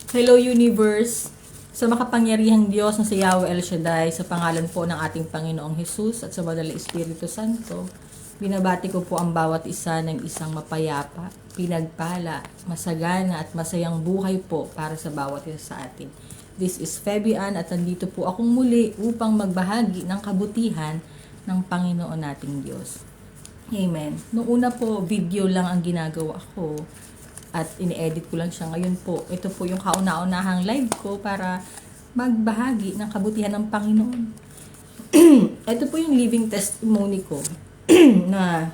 Hello Universe, sa makapangyarihang Diyos na si Yahweh El Shaddai, sa pangalan po ng ating Panginoong Hesus at sa Banal na Espiritu Santo, binabati ko po ang bawat isa ng isang mapayapa, pinagpala, masagana at masayang buhay po para sa bawat isa sa atin. This is Fabian at nandito po akong muli upang magbahagi ng kabutihan ng Panginoon nating Diyos. Amen. Noong una po, video lang ang ginagawa ko. At ini-edit ko lang siya ngayon po. Ito po yung kauna-unahang live ko para magbahagi ng kabutihan ng Panginoon. Ito po yung living testimony ko na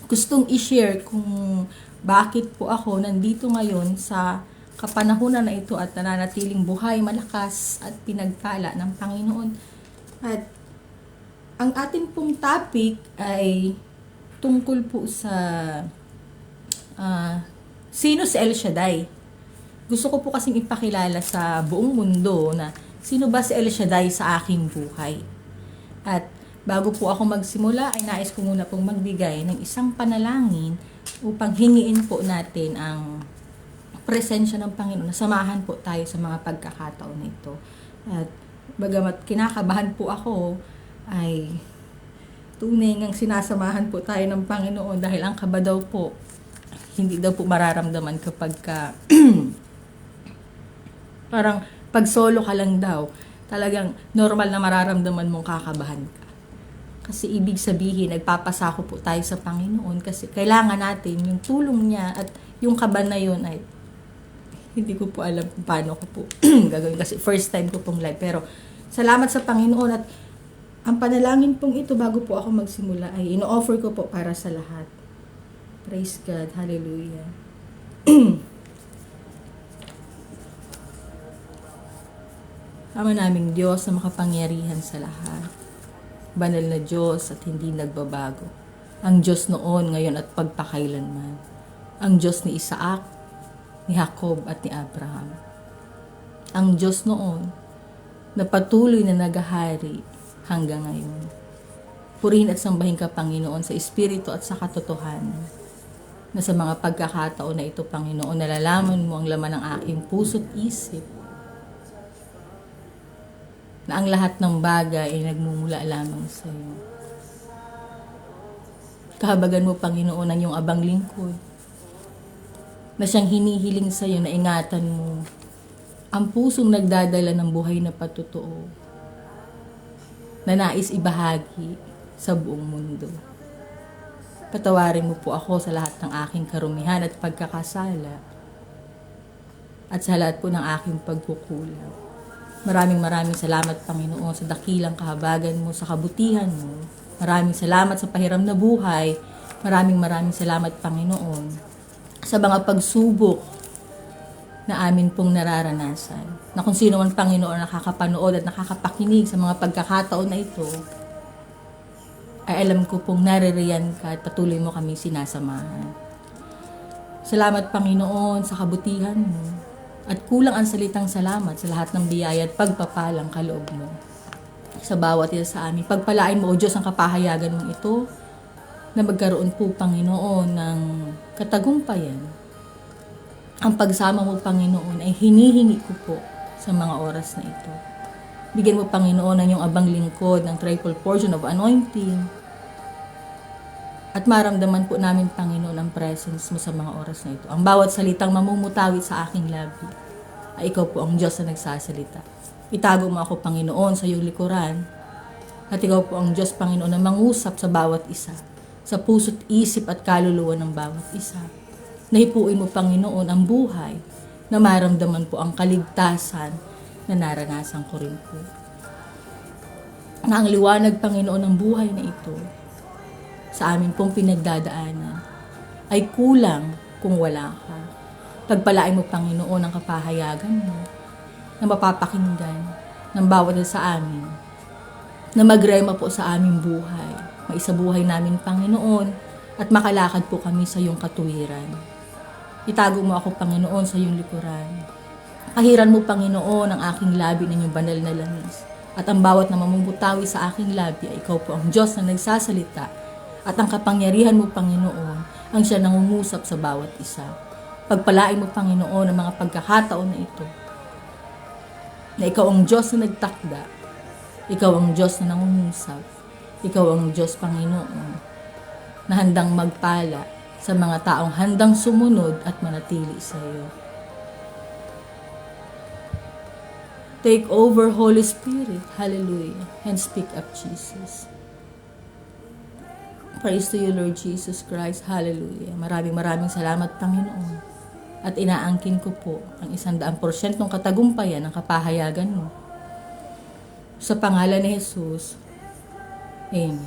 gustong i-share kung bakit po ako nandito ngayon sa kapanahunan na ito at nananatiling buhay, malakas at pinagpala ng Panginoon. At ang ating pong topic ay tungkol po sa sino si El Shaddai? Gusto ko po kasing ipakilala sa buong mundo na sino ba si El Shaddai sa aking buhay. At bago po ako magsimula ay nais ko muna pong magbigay ng isang panalangin upang hingiin po natin ang presensya ng Panginoon. Samahan po tayo sa mga pagkakataon na ito. At bagamat kinakabahan po ako ay tunay ngang sinasamahan po tayo ng Panginoon dahil ang kaba daw po hindi daw po mararamdaman kapag parang pag solo ka lang daw, talagang normal na mararamdaman mong kakabahan ka. Kasi ibig sabihin, nagpapasako po tayo sa Panginoon kasi kailangan natin yung tulong niya at yung kaba na yun ay hindi ko po alam kung paano ko po gagawin kasi first time ko pong live. Pero salamat sa Panginoon at ang panalangin pong ito bago po ako magsimula ay ino-offer ko po para sa lahat. Praise God. Hallelujah. Ama naming Diyos na makapangyarihan sa lahat. Banal na Diyos at hindi nagbabago. Ang Diyos noon, ngayon at pagpakailanman. Ang Diyos ni Isaac, ni Jacob at ni Abraham. Ang Diyos noon na patuloy na nagahari hanggang ngayon. Purihin at sambahin ka, Panginoon, sa Espiritu at sa katotohanan. Na sa mga pagkakataon na ito, Panginoon, nalalaman mo ang laman ng aking puso't isip. Na ang lahat ng bagay ay nagmumula lamang sa iyo. Kahabagan mo, Panginoon, ang iyong abang lingkod. Na siyang hinihiling sa iyo na ingatan mo ang pusong nagdadala ng buhay na patotoo. Na nais ibahagi sa buong mundo. Patawarin mo po ako sa lahat ng aking karumihan at pagkakasala at sa lahat po ng aking pagkukulang. Maraming salamat, Panginoon, sa dakilang kahabagan mo, sa kabutihan mo. Maraming salamat sa pahiram na buhay. Maraming salamat, Panginoon, sa mga pagsubok na amin pong nararanasan. Na kung sino man, Panginoon, nakakapanood at nakakapakinig sa mga pagkakataon na ito, ay alam ko pong naririyan ka at patuloy mo kami sinasamahan. Salamat, Panginoon, sa kabutihan mo. At kulang ang salitang salamat sa lahat ng biyaya at pagpapalang kaloob mo. Sa bawat isa sa amin, pagpalain mo, O Diyos, ang kapahayagan mong ito na magkaroon po, Panginoon, ng katagumpayan. Ang pagsama mo, Panginoon, ay hinihingi ko po sa mga oras na ito. Bigyan mo, Panginoon, ang iyong abang lingkod ng triple portion of anointing. At maramdaman po namin, Panginoon, ang presence mo sa mga oras na ito. Ang bawat salitang mamumutawid sa aking labi ay ikaw po ang Diyos na nagsasalita. Itago mo ako, Panginoon, sa iyong likuran. At ikaw po ang Diyos, Panginoon, na mangusap sa bawat isa. Sa puso't isip at kaluluwa ng bawat isa. Nahipuin mo, Panginoon, ang buhay na maramdaman po ang kaligtasan na naranasan ko rin po. Na ang liwanag, Panginoon, ng buhay na ito sa amin pong pinagdadaanan ay kulang kung wala ka. Pagpalain mo, Panginoon, ang kapahayagan mo na mapapakinggan ng bawat sa amin na magrema po sa aming buhay. Maisabuhay namin, Panginoon, at makalakad po kami sa iyong katuwiran. Itago mo ako, Panginoon, sa iyong likuran. Pahiran mo, Panginoon, ang aking labi ng iyong banal na langis. At ang bawat na mamumutawi sa aking labi ay ikaw po ang Diyos na nagsasalita. At ang kapangyarihan mo, Panginoon, ang siya nangungusap sa bawat isa. Pagpalain mo, Panginoon, ang mga pagkakataon na ito na ikaw ang Diyos na nagtakda, ikaw ang Diyos na nangungusap, ikaw ang Diyos, Panginoon, na handang magpala sa mga taong handang sumunod at manatili sa iyo. Take over, Holy Spirit. Hallelujah. And speak up, Jesus. Praise to you, Lord Jesus Christ. Hallelujah. Maraming salamat, Panginoon. At inaangkin ko po ang 100% ng katagumpayan ng kapahayagan mo. Sa pangalan ni Jesus. Amen.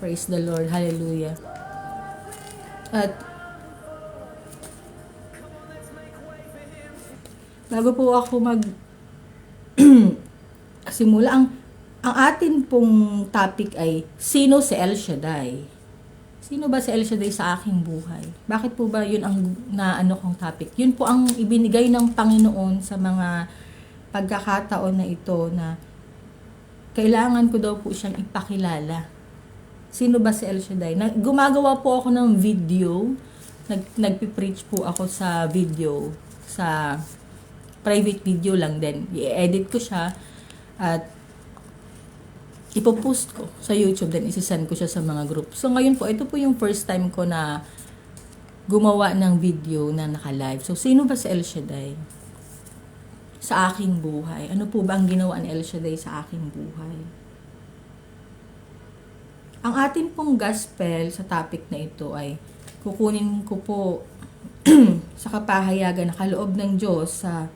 Praise the Lord. Hallelujah. At bago po ako simula, ang atin pong topic ay, sino si El Shaddai? Sino ba si El Shaddai sa aking buhay? Bakit po ba yun ang kong topic? Yun po ang ibinigay ng Panginoon sa mga pagkakataon na ito, na kailangan ko daw po siyang ipakilala. Sino ba si El Shaddai? Gumagawa po ako ng video, nagpipreach po ako sa video, sa private video lang din. I-edit ko siya at ipopost ko sa YouTube, then isisend ko siya sa mga group. So ngayon po, ito po yung first time ko na gumawa ng video na naka-live. So sino ba si El Shaddai sa aking buhay? Ano po ba ang ginawa ni El Shaddai sa aking buhay? Ang ating pong gospel sa topic na ito ay kukunin ko po sa kapahayagan na kaloob ng Diyos sa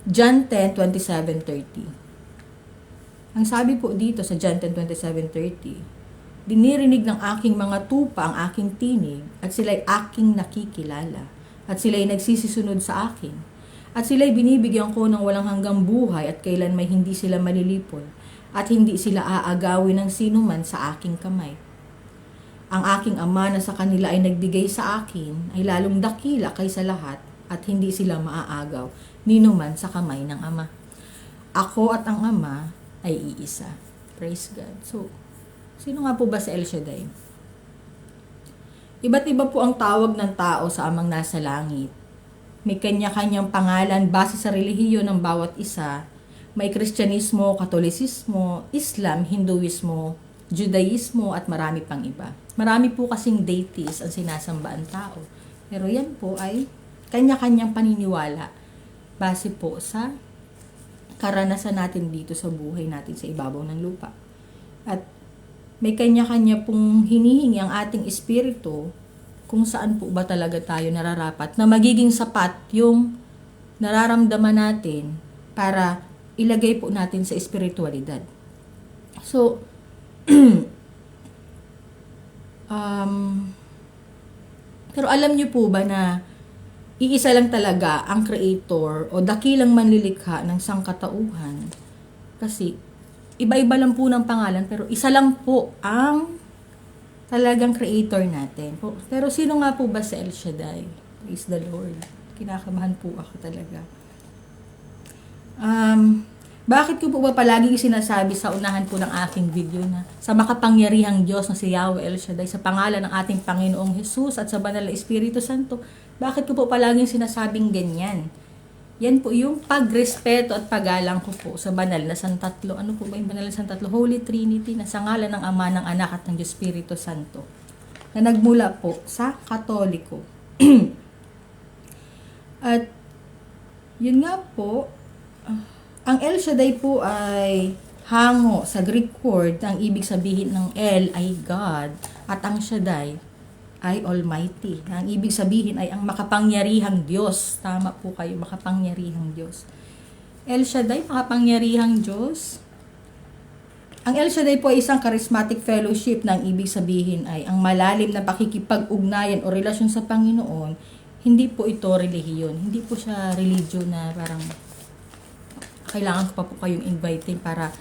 John 10:27-30. Ang sabi po dito sa John 10:27-30, dinirinig ng aking mga tupa ang aking tinig, at sila'y aking nakikilala, at sila'y nagsisisunod sa akin, at sila'y binibigyan ko ng walang hanggang buhay, at kailan may hindi sila malilipol, at hindi sila aagawin ng sinuman sa aking kamay. Ang aking Ama na sa kanila ay nagbigay sa akin ay lalong dakila kaysa lahat, at hindi sila maaagaw ninuman sa kamay ng Ama. Ako at ang Ama ay iisa. Praise God. So, sino nga po ba si El Shaddai? Iba't iba po ang tawag ng tao sa Amang nasa langit. May kanya-kanyang pangalan base sa relihiyon ng bawat isa. May Kristyanismo, Katolisismo, Islam, Hinduismo, Judaismo, at marami pang iba. Marami po kasing deities ang sinasamba ang tao. Pero yan po ay kanya-kanyang paniniwala base po sa karanasan natin dito sa buhay natin sa ibabaw ng lupa. At may kanya-kanya pong hinihingi ang ating espiritu kung saan po ba talaga tayo nararapat na magiging sapat yung nararamdaman natin para ilagay po natin sa espiritualidad. So, pero alam niyo po ba na iisa lang talaga ang creator o dakilang manlilikha ng sangkatauhan? Kasi iba-iba lang po ng pangalan, pero isa lang po ang talagang creator natin. Pero sino nga po ba si El Shaddai? Praise the Lord. Kinakabahan po ako talaga. Bakit ko po ba palagi sinasabi sa unahan po ng aking video na sa makapangyarihang Diyos na si Yahweh El Shaddai, sa pangalan ng ating Panginoong Jesus at sa banal na Espiritu Santo? Bakit ko po palaging sinasabing ganyan? Yan po yung pagrespeto at paggalang ko po sa banal na Santatlo. Ano po ba yung banal na Santatlo? Holy Trinity, na sa ngalan ng Ama, ng Anak, at ng Espiritu Santo, na nagmula po sa Katoliko. At yun nga po, ang El Shaddai po ay hango sa Greek word. Ang ibig sabihin ng El ay God at ang Shaddai ay Almighty. Ang ibig sabihin ay ang makapangyarihang Diyos. Tama po kayo, makapangyarihang Diyos. El Shaddai, makapangyarihang Diyos. Ang El Shaddai po ay isang charismatic fellowship na ang ibig sabihin ay ang malalim na pakikipag-ugnayan o relasyon sa Panginoon. Hindi po ito relihiyon. Hindi po siya religion na parang kailangan ko pa po kayong inviting para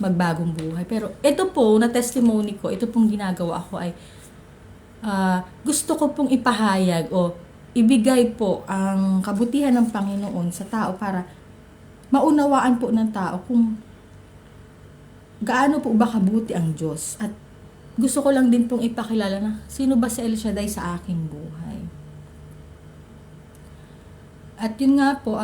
magbagong buhay. Pero ito po, na testimony ko, ito pong ginagawa ko ay gusto ko pong ipahayag o ibigay po ang kabutihan ng Panginoon sa tao para maunawaan po ng tao kung gaano po ba kabuti ang Diyos. At gusto ko lang din pong ipakilala na sino ba si El Shaddai sa aking buhay. At yun nga po,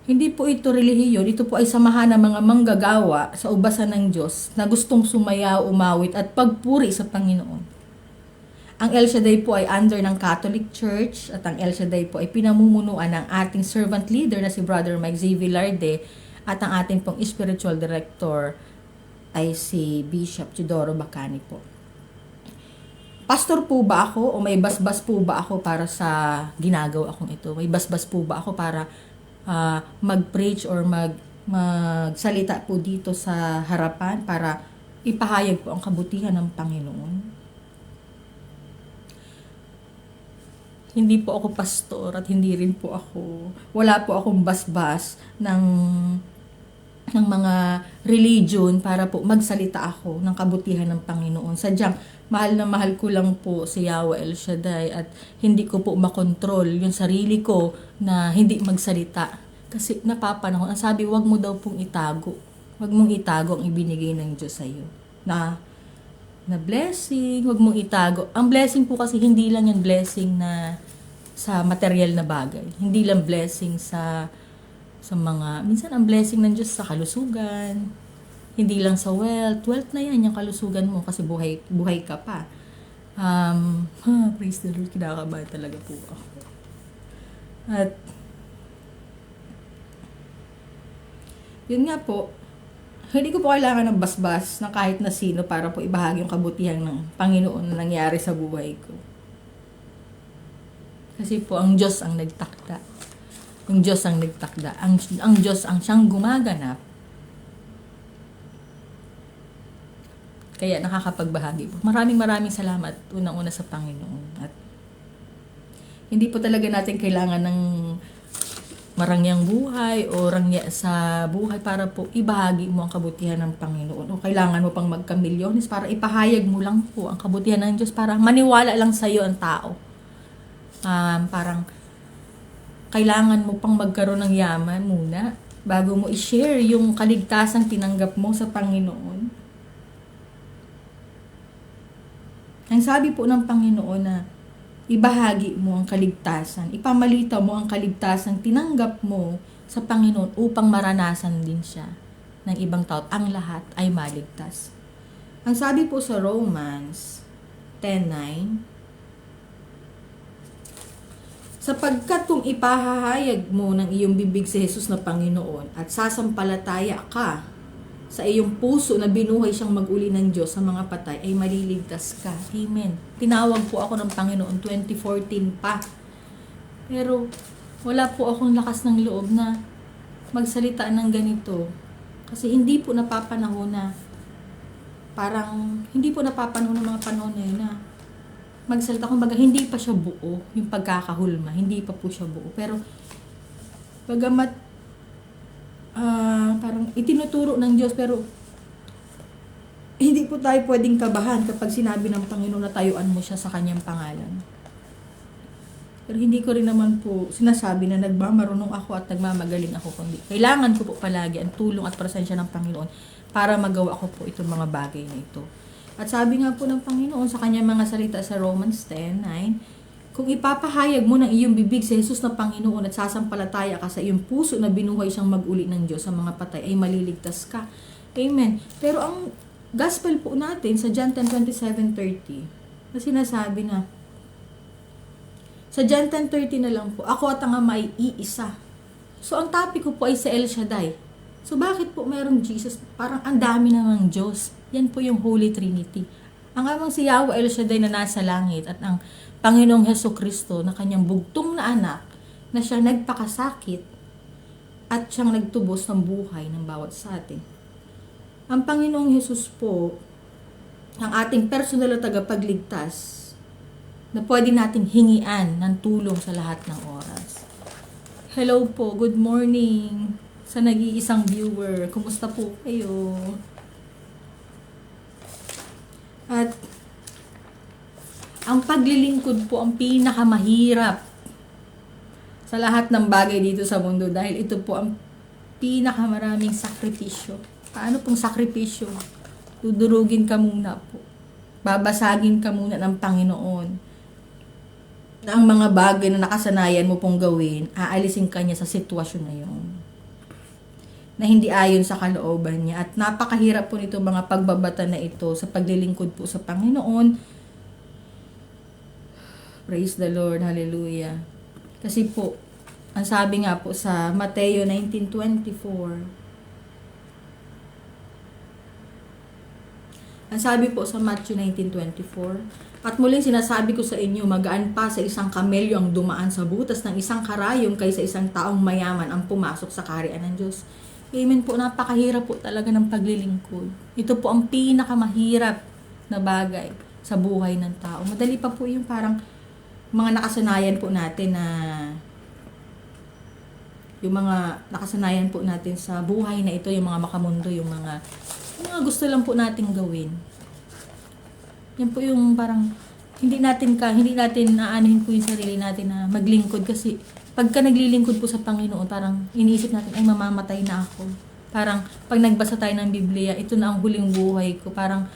Hindi po ito relihiyon, ito po ay samahan ng mga manggagawa sa ubasan ng Diyos na gustong sumayaw, umawit at pagpuri sa Panginoon. Ang El Shaddai po ay under ng Catholic Church at ang El Shaddai po ay pinamumunuan ng ating servant leader na si Brother Mike Z. Villarde at ang ating pong spiritual director ay si Bishop Chidoro Bacani po. Pastor po ba ako o may basbas po ba ako para sa ginagawa kong ito? May basbas po ba ako para mag-preach or magsalita po dito sa harapan para ipahayag po ang kabutihan ng Panginoon? Hindi po ako pastor at hindi rin po wala po akong basbas ng mga religion para po magsalita ako ng kabutihan ng Panginoon. Sadyang mahal na mahal ko lang po si Yahweh El Shaddai at hindi ko po makontrol yung sarili ko na hindi magsalita. Kasi napapanahon, ang sabi, wag mo daw pong itago. Wag mong itago ang ibinigay ng Diyos sa iyo. Na blessing, wag mong itago. Ang blessing po kasi hindi lang yung blessing na sa material na bagay. Hindi lang blessing sa mga, minsan ang blessing ng Diyos sa kalusugan, hindi lang sa wealth na yan, yung kalusugan mo kasi buhay ka pa. Praise the Lord, kinakabahan talaga po ako. At, yun nga po, hindi ko po kailangan ng basbas ng kahit na sino para po ibahagi yung kabutihan ng Panginoon na nangyari sa buhay ko. Kasi po, ang Diyos ang nagtakda. Ang Diyos ang nagtakda. Ang Diyos ang siyang gumaganap. Kaya nakakapagbahagi po. Maraming salamat unang-una sa Panginoon. At hindi po talaga natin kailangan ng marangyang buhay o rangya sa buhay para po ibahagi mo ang kabutihan ng Panginoon. O kailangan mo pang magkamilyones para ipahayag mo lang po ang kabutihan ng Diyos para maniwala lang sa iyo ang tao. Parang kailangan mo pang magkaroon ng yaman muna bago mo i-share yung kaligtasang tinanggap mo sa Panginoon. Ang sabi po ng Panginoon na ibahagi mo ang kaligtasan, ipamalitaw mo ang kaligtasan tinanggap mo sa Panginoon upang maranasan din siya ng ibang tao. Ang lahat ay maligtas. Ang sabi po sa Romans 10:9, sapagkat kung ipahahayag mo ng iyong bibig si Jesus na Panginoon at sasampalataya ka sa iyong puso na binuhay siyang mag-uli ng Diyos sa mga patay, ay maliligtas ka. Amen. Tinawag po ako ng Panginoon 2014 pa. Pero wala po akong lakas ng loob na magsalita ng ganito. Kasi hindi po napapanahon ng mga panahon na yun na magsalita, kumbaga hindi pa siya buo yung pagkakahulma, hindi pa po siya buo, pero bagamat parang itinuturo ng Diyos, pero hindi po tayo pwedeng kabahan kapag sinabi ng Panginoon na tayuan mo siya sa kanyang pangalan. Pero hindi ko rin naman po sinasabi na nagmamarunong ako at nagmamagaling ako, kundi kailangan ko po palagi ang tulong at presensya ng Panginoon para magawa ko po itong mga bagay na ito. At sabi nga po ng Panginoon sa kanyang mga salita sa Romans 10:9, kung ipapahayag mo ng iyong bibig si Jesus na Panginoon at sasampalataya ka sa iyong puso na binuhay siyang mag-uli ng Diyos sa mga patay, ay maliligtas ka. Amen. Pero ang gospel po natin sa John 10:27-30, na sinasabi na, sa John 10:30 na lang po, ako at ang Ama ay iisa. So ang topic ko po ay sa El Shaddai. So bakit po mayroong Jesus? Parang ang dami namang Diyos. Yan po yung Holy Trinity. Ang amang si Yahweh El Shaddai na nasa langit at ang Panginoong Hesukristo na kanyang bugtong na anak na siya nagpakasakit at siyang nagtubos ng buhay ng bawat sa atin. Ang Panginoong Hesus po, ang ating personal na tagapagligtas na pwede nating hingian ng tulong sa lahat ng oras. Hello po, good morning sa nag-iisang viewer. Kumusta po kayo? At ang paglilingkod po ang pinakamahirap sa lahat ng bagay dito sa mundo dahil ito po ang pinakamaraming sakripisyo. Paano pong sakripisyo? Dudurugin ka muna po. Babasagin ka muna ng Panginoon. Na ang mga bagay na nakasanayan mo pong gawin, aalisin ka niya sa sitwasyon na yun. na hindi ayon sa kalooban niya. At napakahirap po nito mga pagbabata na ito sa paglilingkod po sa Panginoon. Praise the Lord, hallelujah. Kasi po, ang sabi nga po sa Mateo 19:24, ang sabi po sa Matthew 19:24, at muling sinasabi ko sa inyo, magaan pa sa isang kamelyo ang dumaan sa butas ng isang karayom kaysa isang taong mayaman ang pumasok sa kaharian ng Diyos. Amen po, napakahirap po talaga ng paglilingkod. Ito po ang pinakamahirap na bagay sa buhay ng tao. Madali pa po yung parang mga nakasanayan po natin na yung mga nakasanayan po natin sa buhay na ito, yung mga makamundo, yung mga gusto lang po nating gawin. Yan po yung parang hindi natin aanuhin po yung sarili natin na maglingkod, kasi pagka naglilingkod po sa Panginoon, parang iniisip natin, ay mamamatay na ako. Parang pag nagbasa tayo ng Biblia, ito na ang huling buhay ko. Parang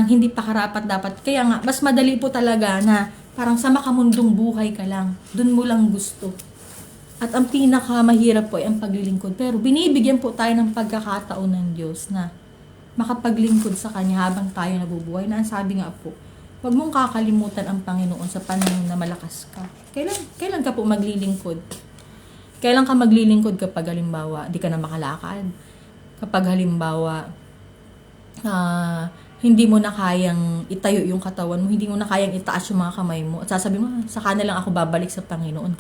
hindi pa karapat dapat. Kaya nga, mas madali po talaga na parang sa makamundong buhay ka lang. Doon mo lang gusto. At ang pinakamahirap po ay ang paglilingkod. Pero binibigyan po tayo ng pagkakataon ng Diyos na makapaglingkod sa Kanya habang tayo nabubuhay. Na ang sabi nga po, huwag mong kakalimutan ang Panginoon sa panahon na malakas ka. Kailan ka po maglilingkod? Kailan ka maglilingkod kapag halimbawa, di ka na makalakad? Kapag halimbawa, hindi mo na kayang itayo yung katawan mo, hindi mo na kayang itaas yung mga kamay mo, at sasabi mo, saka na lang ako babalik sa Panginoon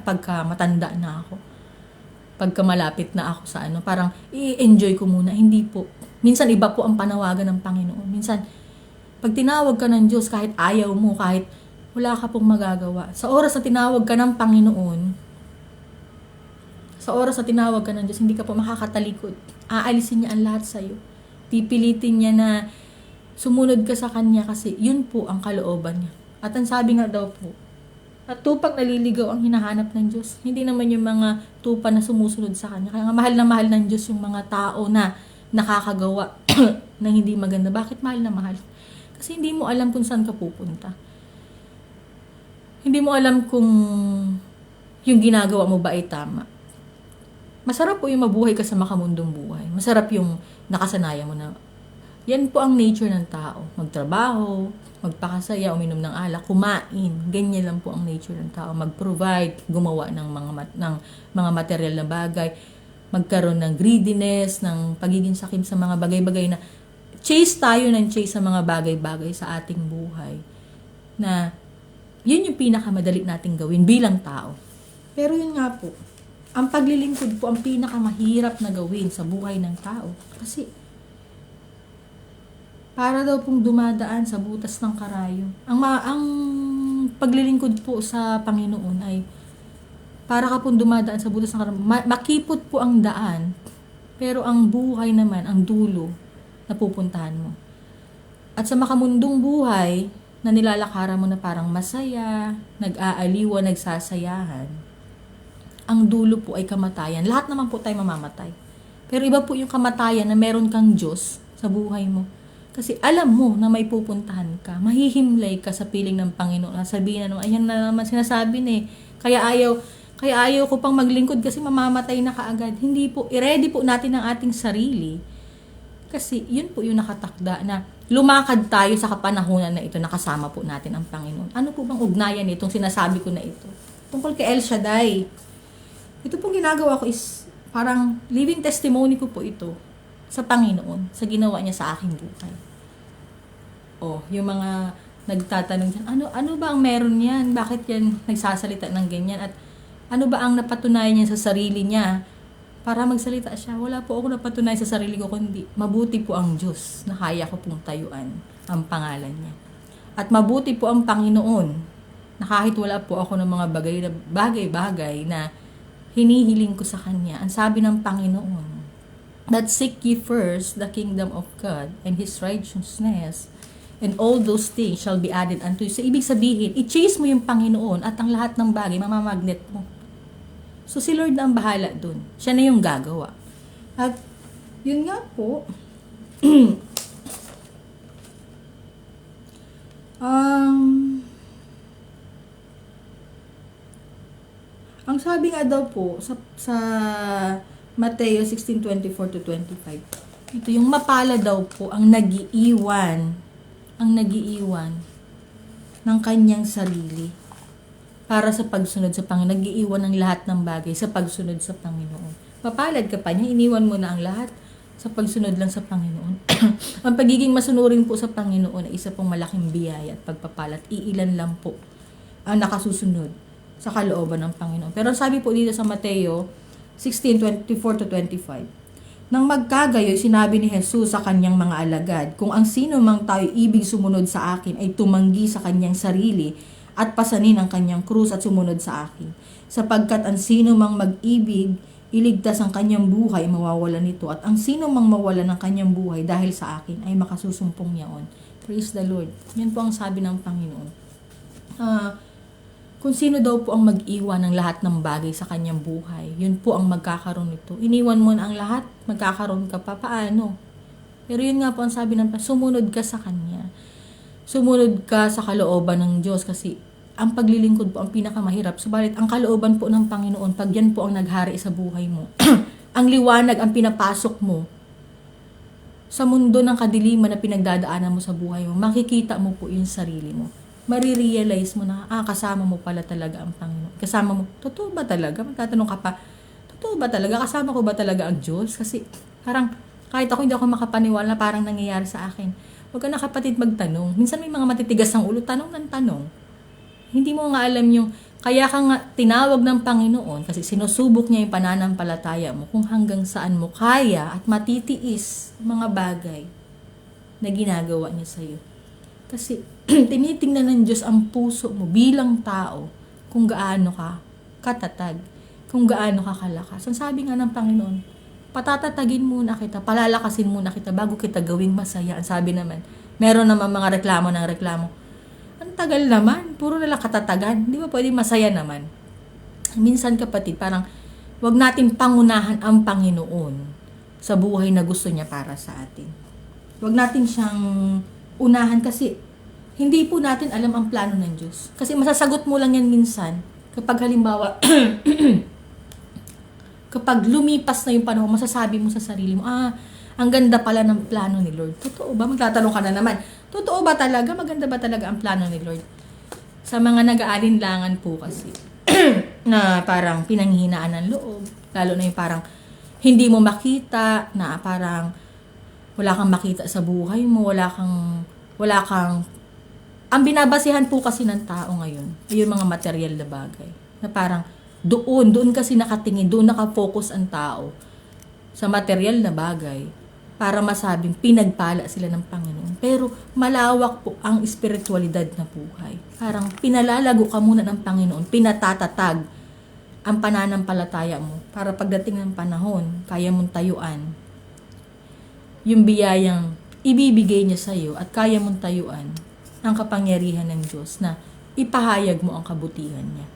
pagka matanda na ako. Pagka malapit na ako sa parang i-enjoy ko muna. Hindi po. Minsan iba po ang panawagan ng Panginoon. Minsan, pag tinawag ka ng Diyos, kahit ayaw mo, kahit wala ka pong magagawa, sa oras na tinawag ka ng Panginoon, hindi ka po makakatalikod. Aalisin niya ang lahat sa'yo. Pipilitin niya na sumunod ka sa Kanya kasi yun po ang kalooban niya. At ang sabi nga daw po, at tupang naliligaw ang hinahanap ng Diyos. Hindi naman yung mga tupa na sumusunod sa Kanya. Kaya nga mahal na mahal ng Diyos yung mga tao na nakakagawa ng hindi maganda. Bakit mahal na mahal? Kasi hindi mo alam kung saan ka pupunta. Hindi mo alam kung yung ginagawa mo ba ay tama. Masarap po yung mabuhay ka sa makamundong buhay. Masarap yung nakasanayan mo na yan po ang nature ng tao. Magtrabaho, magpakasaya, uminom ng alak, kumain. Ganyan lang po ang nature ng tao. Mag-provide, gumawa ng mga material na bagay, magkaroon ng greediness, ng pagiging sakim sa mga bagay-bagay na chase sa mga bagay-bagay sa ating buhay. Na yun yung pinakamadali nating gawin bilang tao. Pero yun nga po, ang paglilingkod po ang pinakamahirap na gawin sa buhay ng tao. Kasi para daw pong dumadaan sa butas ng karayom. Ang paglilingkod po sa Panginoon ay para ka pong dumadaan sa butas ng karayom. Makipot po ang daan, pero ang buhay naman, ang dulo, na pupuntahan mo. At sa makamundong buhay, na nilalakaran mo na parang masaya, nag-aaliwa, nagsasayahan, ang dulo po ay kamatayan. Lahat naman po tayo mamamatay. Pero iba po yung kamatayan na meron kang Diyos sa buhay mo. Kasi alam mo na may pupuntahan ka. Mahihimlay ka sa piling ng Panginoon. Sabihin na naman, ayan na naman sinasabi na Kaya ayaw ko pang maglingkod kasi mamamatay na kaagad. Hindi po, i-ready po natin ang ating sarili. Kasi yun po yung nakatakda na lumakad tayo sa kapanahunan na ito, nakasama po natin ang Panginoon. Ano po bang ugnayan itong sinasabi ko na ito? Tungkol kay El Shaddai. Ito pong ginagawa ko is parang living testimony ko po ito sa Panginoon, sa ginawa niya sa aking buhay. Yung mga nagtatanong dyan, ano ba ang meron yan? Bakit yan nagsasalita ng ganyan? At ano ba ang napatunayan niya sa sarili niya para magsalita siya? Wala po ako napatunayan sa sarili ko, kundi mabuti po ang Diyos na kaya ko pong tayuan ang pangalan niya. At mabuti po ang Panginoon na kahit wala po ako ng mga bagay-bagay na hinihiling ko sa Kanya. Ang sabi ng Panginoon, that seek ye first the kingdom of God and His righteousness, and all those things shall be added unto you. So, ibig sabihin, i-chase mo yung Panginoon at ang lahat ng bagay, mamamagnet mo. So, si Lord na ang bahala dun. Siya na yung gagawa. At, yun nga po, ang sabi nga daw po sa Mateo 16:24 to 25. Ito yung mapala daw po ang nagiiwan ng kanyang sarili para sa pagsunod sa Panginoon. Nagiiwan ng lahat ng bagay sa pagsunod sa Panginoon. Mapalad ka pa niya, iniwan mo na ang lahat sa pagsunod lang sa Panginoon. Ang pagiging masunurin po sa Panginoon ay isa pong malaking biyaya at pagpapalat. Iilan lang po ang nakasusunod sa kalooban ng Panginoon. Pero sabi po dito sa Mateo 16:24 to 25. Nang magkagayoy, sinabi ni Jesus sa kanyang mga alagad, kung ang sino mang tayo ibig sumunod sa akin ay tumanggi sa kanyang sarili at pasanin ang kanyang krus at sumunod sa akin. Sapagkat ang sino mang mag-ibig, iligtas ang kanyang buhay, mawawala nito. At ang sino mang mawala ng kanyang buhay dahil sa akin ay makasusumpong niyaon. Praise the Lord. Yan po ang sabi ng Panginoon. Kung sino daw po ang mag-iwan ng lahat ng bagay sa kanyang buhay, yun po ang magkakaroon nito. Iniwan mo na ang lahat, magkakaroon ka pa. Paano? Pero yun nga po ang sabi ng sumunod ka sa Kanya. Sumunod ka sa kalooban ng Diyos kasi ang paglilingkod po ang pinakamahirap. Subalit ang kalooban po ng Panginoon, pag yan po ang naghari sa buhay mo, ang liwanag ang pinapasok mo sa mundo ng kadiliman na pinagdadaanan mo sa buhay mo, makikita mo po yung sarili mo. Marirealize mo na, kasama mo pala talaga ang Panginoon. Kasama mo, totoo ba talaga? Magtatanong ka pa, totoo ba talaga? Kasama ko ba talaga ang Diyos? Kasi parang, kahit ako hindi ako makapaniwala na parang nangyayari sa akin. Huwag ka na kapatid magtanong. Minsan may mga matitigas ng ulo, tanong ng tanong. Hindi mo nga alam yung, kaya ka nga tinawag ng Panginoon kasi sinusubok niya yung pananampalataya mo kung hanggang saan mo kaya at matitiis mga bagay na ginagawa niya sa'yo. Kasi tinitingnan ng Diyos ang puso mo bilang tao kung gaano ka katatag, kung gaano ka kalakas. Ang sabi nga ng Panginoon, patatatagin muna kita, palalakasin muna kita bago kita gawing masaya. Ang sabi naman, meron naman mga reklamo ng reklamo. Ang tagal naman, puro nalang katatagan. Di ba pwede masaya naman? Minsan kapatid, parang wag natin pangunahan ang Panginoon sa buhay na gusto niya para sa atin. Wag natin siyang unahan kasi hindi po natin alam ang plano ng Diyos. Kasi masasagot mo lang yan minsan kapag halimbawa kapag lumipas na yung panahon, masasabi mo sa sarili mo, ang ganda pala ng plano ni Lord. Totoo ba? Magtatanong ka na naman. Totoo ba talaga? Maganda ba talaga ang plano ni Lord? Sa mga nag-aalinlangan po kasi na parang pinanghihinaan ng loob, lalo na yung parang hindi mo makita, na parang wala kang makita sa buhay mo, wala kang, ang binabasihan po kasi ng tao ngayon, ay yung mga material na bagay. Na parang, doon kasi nakatingin, doon nakafocus ang tao sa material na bagay para masabing pinagpala sila ng Panginoon. Pero malawak po ang espiritualidad na buhay. Parang pinalalago ka muna ng Panginoon, pinatatatag ang pananampalataya mo para pagdating ng panahon, kaya mong tayuan yung biyayang ibibigay niya sa iyo at kaya mong tayuan ang kapangyarihan ng Diyos na ipahayag mo ang kabutihan niya.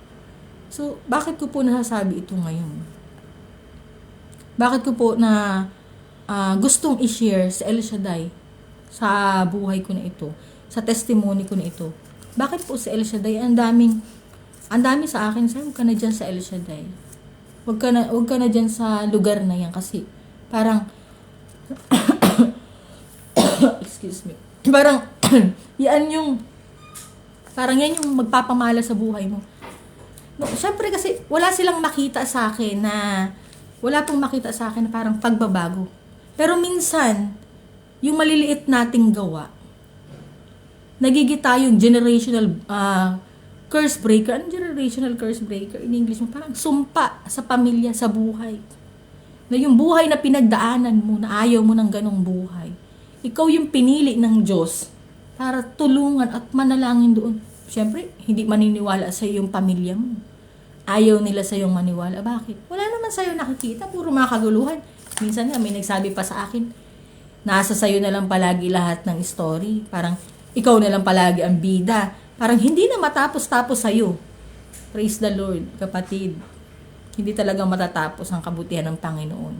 So, bakit ko po nasasabi ito ngayon? Bakit ko po na gustong i-share sa El Shaddai sa buhay ko na ito, sa testimony ko na ito? Bakit po sa El Shaddai? Ang dami sa akin, huwag ka na dyan sa El Shaddai. Huwag ka na dyan sa lugar na yan kasi parang excuse me. Parang yan yung magpapamala sa buhay mo. No, syempre kasi wala silang makita sa akin na parang pagbabago. Pero minsan, yung maliliit nating gawa, nagiging tayong generational curse breaker. Anong generational curse breaker? In English mo, parang sumpa sa pamilya, sa buhay. Na yung buhay na pinagdaanan mo, na ayaw mo ng ganong buhay. Ikaw yung pinili ng Diyos para tulungan at manalangin doon. Siyempre, hindi maniniwala sa yung pamilya mo. Ayaw nila sa yung maniwala. Bakit? Wala naman sa'yo nakikita. Puro mga kaguluhan. Minsan nga, may nagsabi pa sa akin, nasa sa'yo na lang palagi lahat ng story. Parang, ikaw na lang palagi ang bida. Parang, hindi na matapos-tapos sa'yo. Praise the Lord, kapatid. Hindi talaga matatapos ang kabutihan ng Panginoon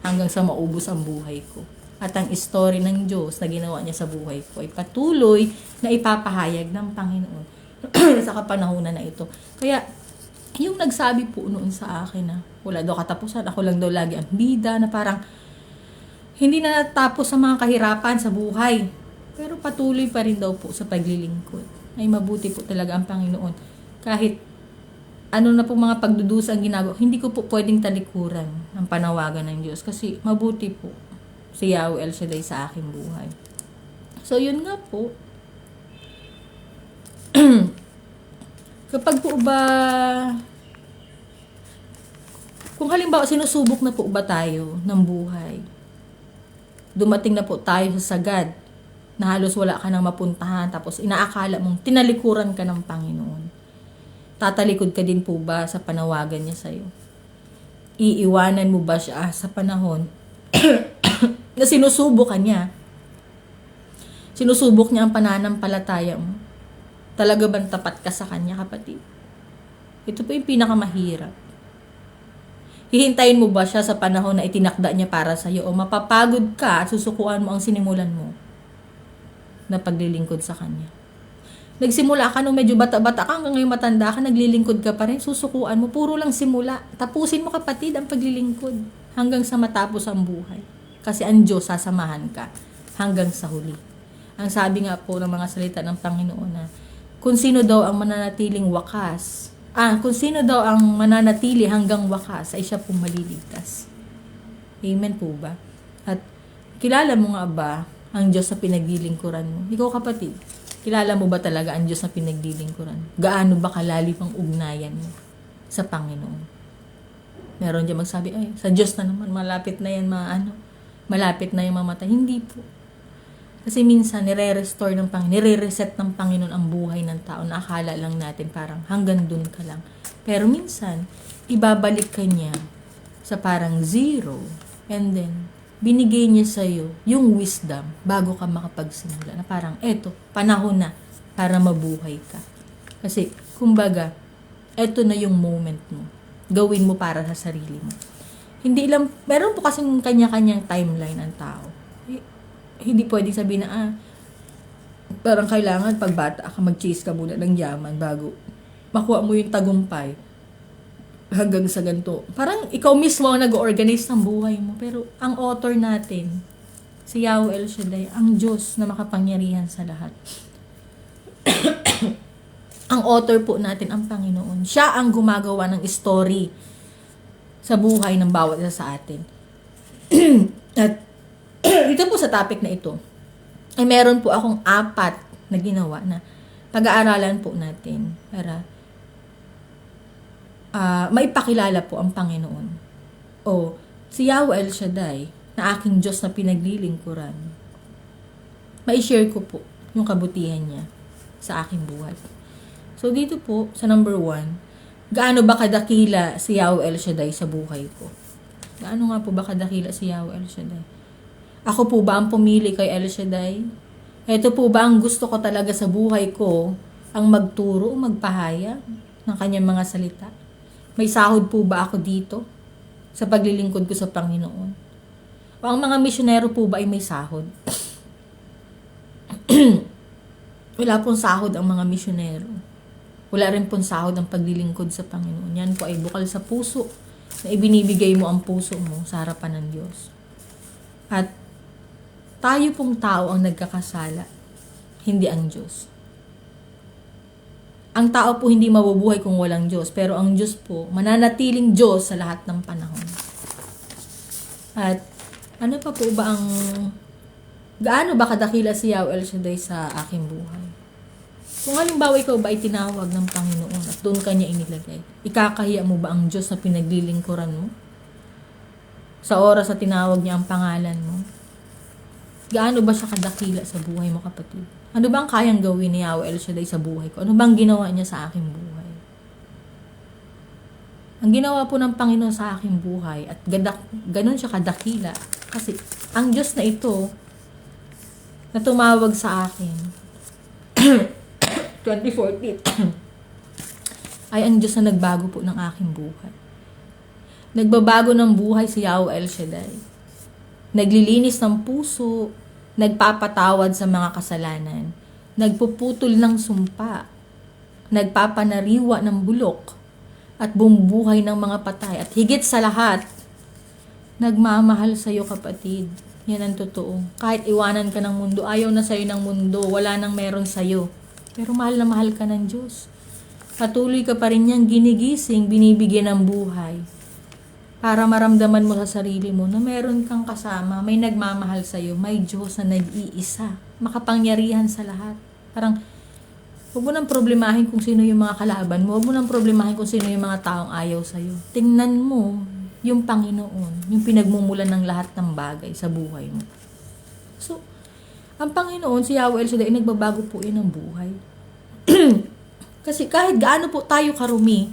hanggang sa maubos ang buhay ko. At ang story ng Diyos na ginawa niya sa buhay ko ay patuloy na ipapahayag ng Panginoon sa kapanahunan na ito. Kaya, Yung nagsabi po noon sa akin na wala daw katapusan, ako lang daw lagi ang bida, na parang hindi na natapos sa mga kahirapan sa buhay. Pero patuloy pa rin daw po sa paglilingkod. Ay mabuti po talaga ang Panginoon. Kahit ano na po mga pagdudusa ang ginagawa, hindi ko po pwedeng talikuran ang panawagan ng Diyos. Kasi mabuti po si Yahweh El Shaddai sa aking buhay. So yun nga po. Kapag po ba, kung halimbawa sinusubok na po ba tayo ng buhay, dumating na po tayo sa sagad, na halos wala ka nang mapuntahan, tapos inaakala mong tinalikuran ka ng Panginoon. Tatalikod ka din po ba sa panawagan niya sa'yo? Iiwanan mo ba siya sa panahon na sinusubok ka niya? Sinusubok niya ang pananampalataya mo? Talaga bang tapat ka sa kanya, kapatid? Ito po yung pinakamahirap. Hihintayin mo ba siya sa panahon na itinakda niya para sa'yo, o mapapagod ka at susukuan mo ang sinimulan mo na paglilingkod sa kanya? Nagsimula ka nung medyo bata-bata ka, hanggang ngayon matanda ka, naglilingkod ka pa rin, susukuan mo, puro lang simula. Tapusin mo, kapatid, ang paglilingkod hanggang sa matapos ang buhay. Kasi ang Diyos sasamahan ka hanggang sa huli. Ang sabi nga po ng mga salita ng Panginoon na kung sino daw ang mananatiling wakas, kung sino daw ang mananatili hanggang wakas, ay siya pong maliligtas. Amen po ba? At kilala mo nga ba ang Diyos na pinaglilingkuran mo? Ikaw, kapatid, kilala mo ba talaga ang Diyos na pinaglilingkuran? Gaano ba kalalim ang ugnayan mo sa Panginoon? Meron dyan magsabi, ay, sa Diyos na naman, malapit na yan malapit na yung mamatay. Hindi po. Kasi minsan, nire-restore ng Panginoon, nire-reset ng Panginoon ang buhay ng tao na akala lang natin parang hanggang dun ka lang. Pero minsan, ibabalik ka niya sa parang zero, and then, binigay niya sa'yo yung wisdom bago ka makapagsimula. Na parang, eto, panahon na para mabuhay ka. Kasi, kumbaga, eto na yung moment mo. Gawin mo para sa sarili mo. Hindi lang, meron po kasing kanya-kanyang timeline ang tao. Hindi pwedeng sabihin na, parang kailangan pag bata ka, mag-chase ka muna ng yaman bago makuha mo yung tagumpay hanggang sa ganito. Parang ikaw mismo ang nag-organize ng buhay mo. Pero ang author natin, si Yahweh El Shaddai, ang Diyos na makapangyarihan sa lahat. Ang author po natin, ang Panginoon. Siya ang gumagawa ng story sa buhay ng bawat isa sa atin. At dito po sa topic na ito, ay meron po akong 4 na ginawa na pag-aaralan po natin para maipakilala po ang Panginoon. O si Yahweh El Shaddai na aking Diyos na pinaglilingkuran. Ma-share ko po yung kabutihan niya sa aking buhay. So dito po sa number 1, gaano ba kadakila si Yahweh El Shaddai sa buhay ko? Gaano nga po ba kadakila si Yahweh El Shaddai? Ako po ba ang pumili kay El Shaddai? Ito po ba ang gusto ko talaga sa buhay ko? Ang magturo, magpahayag ng kanyang mga salita? May sahod po ba ako dito sa paglilingkod ko sa Panginoon? O ang mga misyonero po ba ay may sahod? Wala pong sahod ang mga misyonero. Wala rin pong sahod ang paglilingkod sa Panginoon. Yan po ay bukal sa puso na ibinibigay mo ang puso mo sa harapan ng Diyos. At tayo pong tao ang nagkakasala, hindi ang Diyos. Ang tao po hindi mabubuhay kung walang Diyos, pero ang Diyos po, mananatiling Diyos sa lahat ng panahon. At ano pa po ba gaano ba kadakila si Yahweh El Shaddai sa aking buhay? Kung halimbawa ikaw ba ay tinawag ng Panginoon at doon kanya inilagay, ikakahiya mo ba ang Diyos na pinaglilingkuran mo? Sa oras na tinawag niya ang pangalan mo? Gaano ba siya kadakila sa buhay mo, kapatid? Ano bang kayang gawin ni Yahweh El Shaddai sa buhay ko? Ano bang ginawa niya sa aking buhay? Ang ginawa po ng Panginoon sa aking buhay, at ganun siya kadakila, kasi ang Diyos na ito, na tumawag sa akin, 2014, ay ang Diyos na nagbago po ng aking buhay. Nagbabago ng buhay si Yahweh El Shaddai. Naglilinis ng puso, nagpapatawad sa mga kasalanan, nagpuputol ng sumpa, nagpapanariwa ng bulok, at bumubuhay ng mga patay. At higit sa lahat, nagmamahal sa'yo, kapatid. Yan ang totoo. Kahit iwanan ka ng mundo, ayaw na sa'yo ng mundo, wala nang meron sa'yo. Pero mahal na mahal ka ng Diyos. Patuloy ka pa rin niyang ginigising, binibigyan ng buhay. Para maramdaman mo sa sarili mo na meron kang kasama, may nagmamahal sa'yo, may Diyos na nag-iisa, makapangyarihan sa lahat. Parang, huwag mo nang problemahin kung sino yung mga kalaban mo. Huwag mo nang problemahin kung sino yung mga taong ayaw sa'yo. Tingnan mo yung Panginoon, yung pinagmumulan ng lahat ng bagay sa buhay mo. So, ang Panginoon, si Yahweh El Shaddai, nagbabago po yun ng buhay. Kasi kahit gaano po tayo karumi,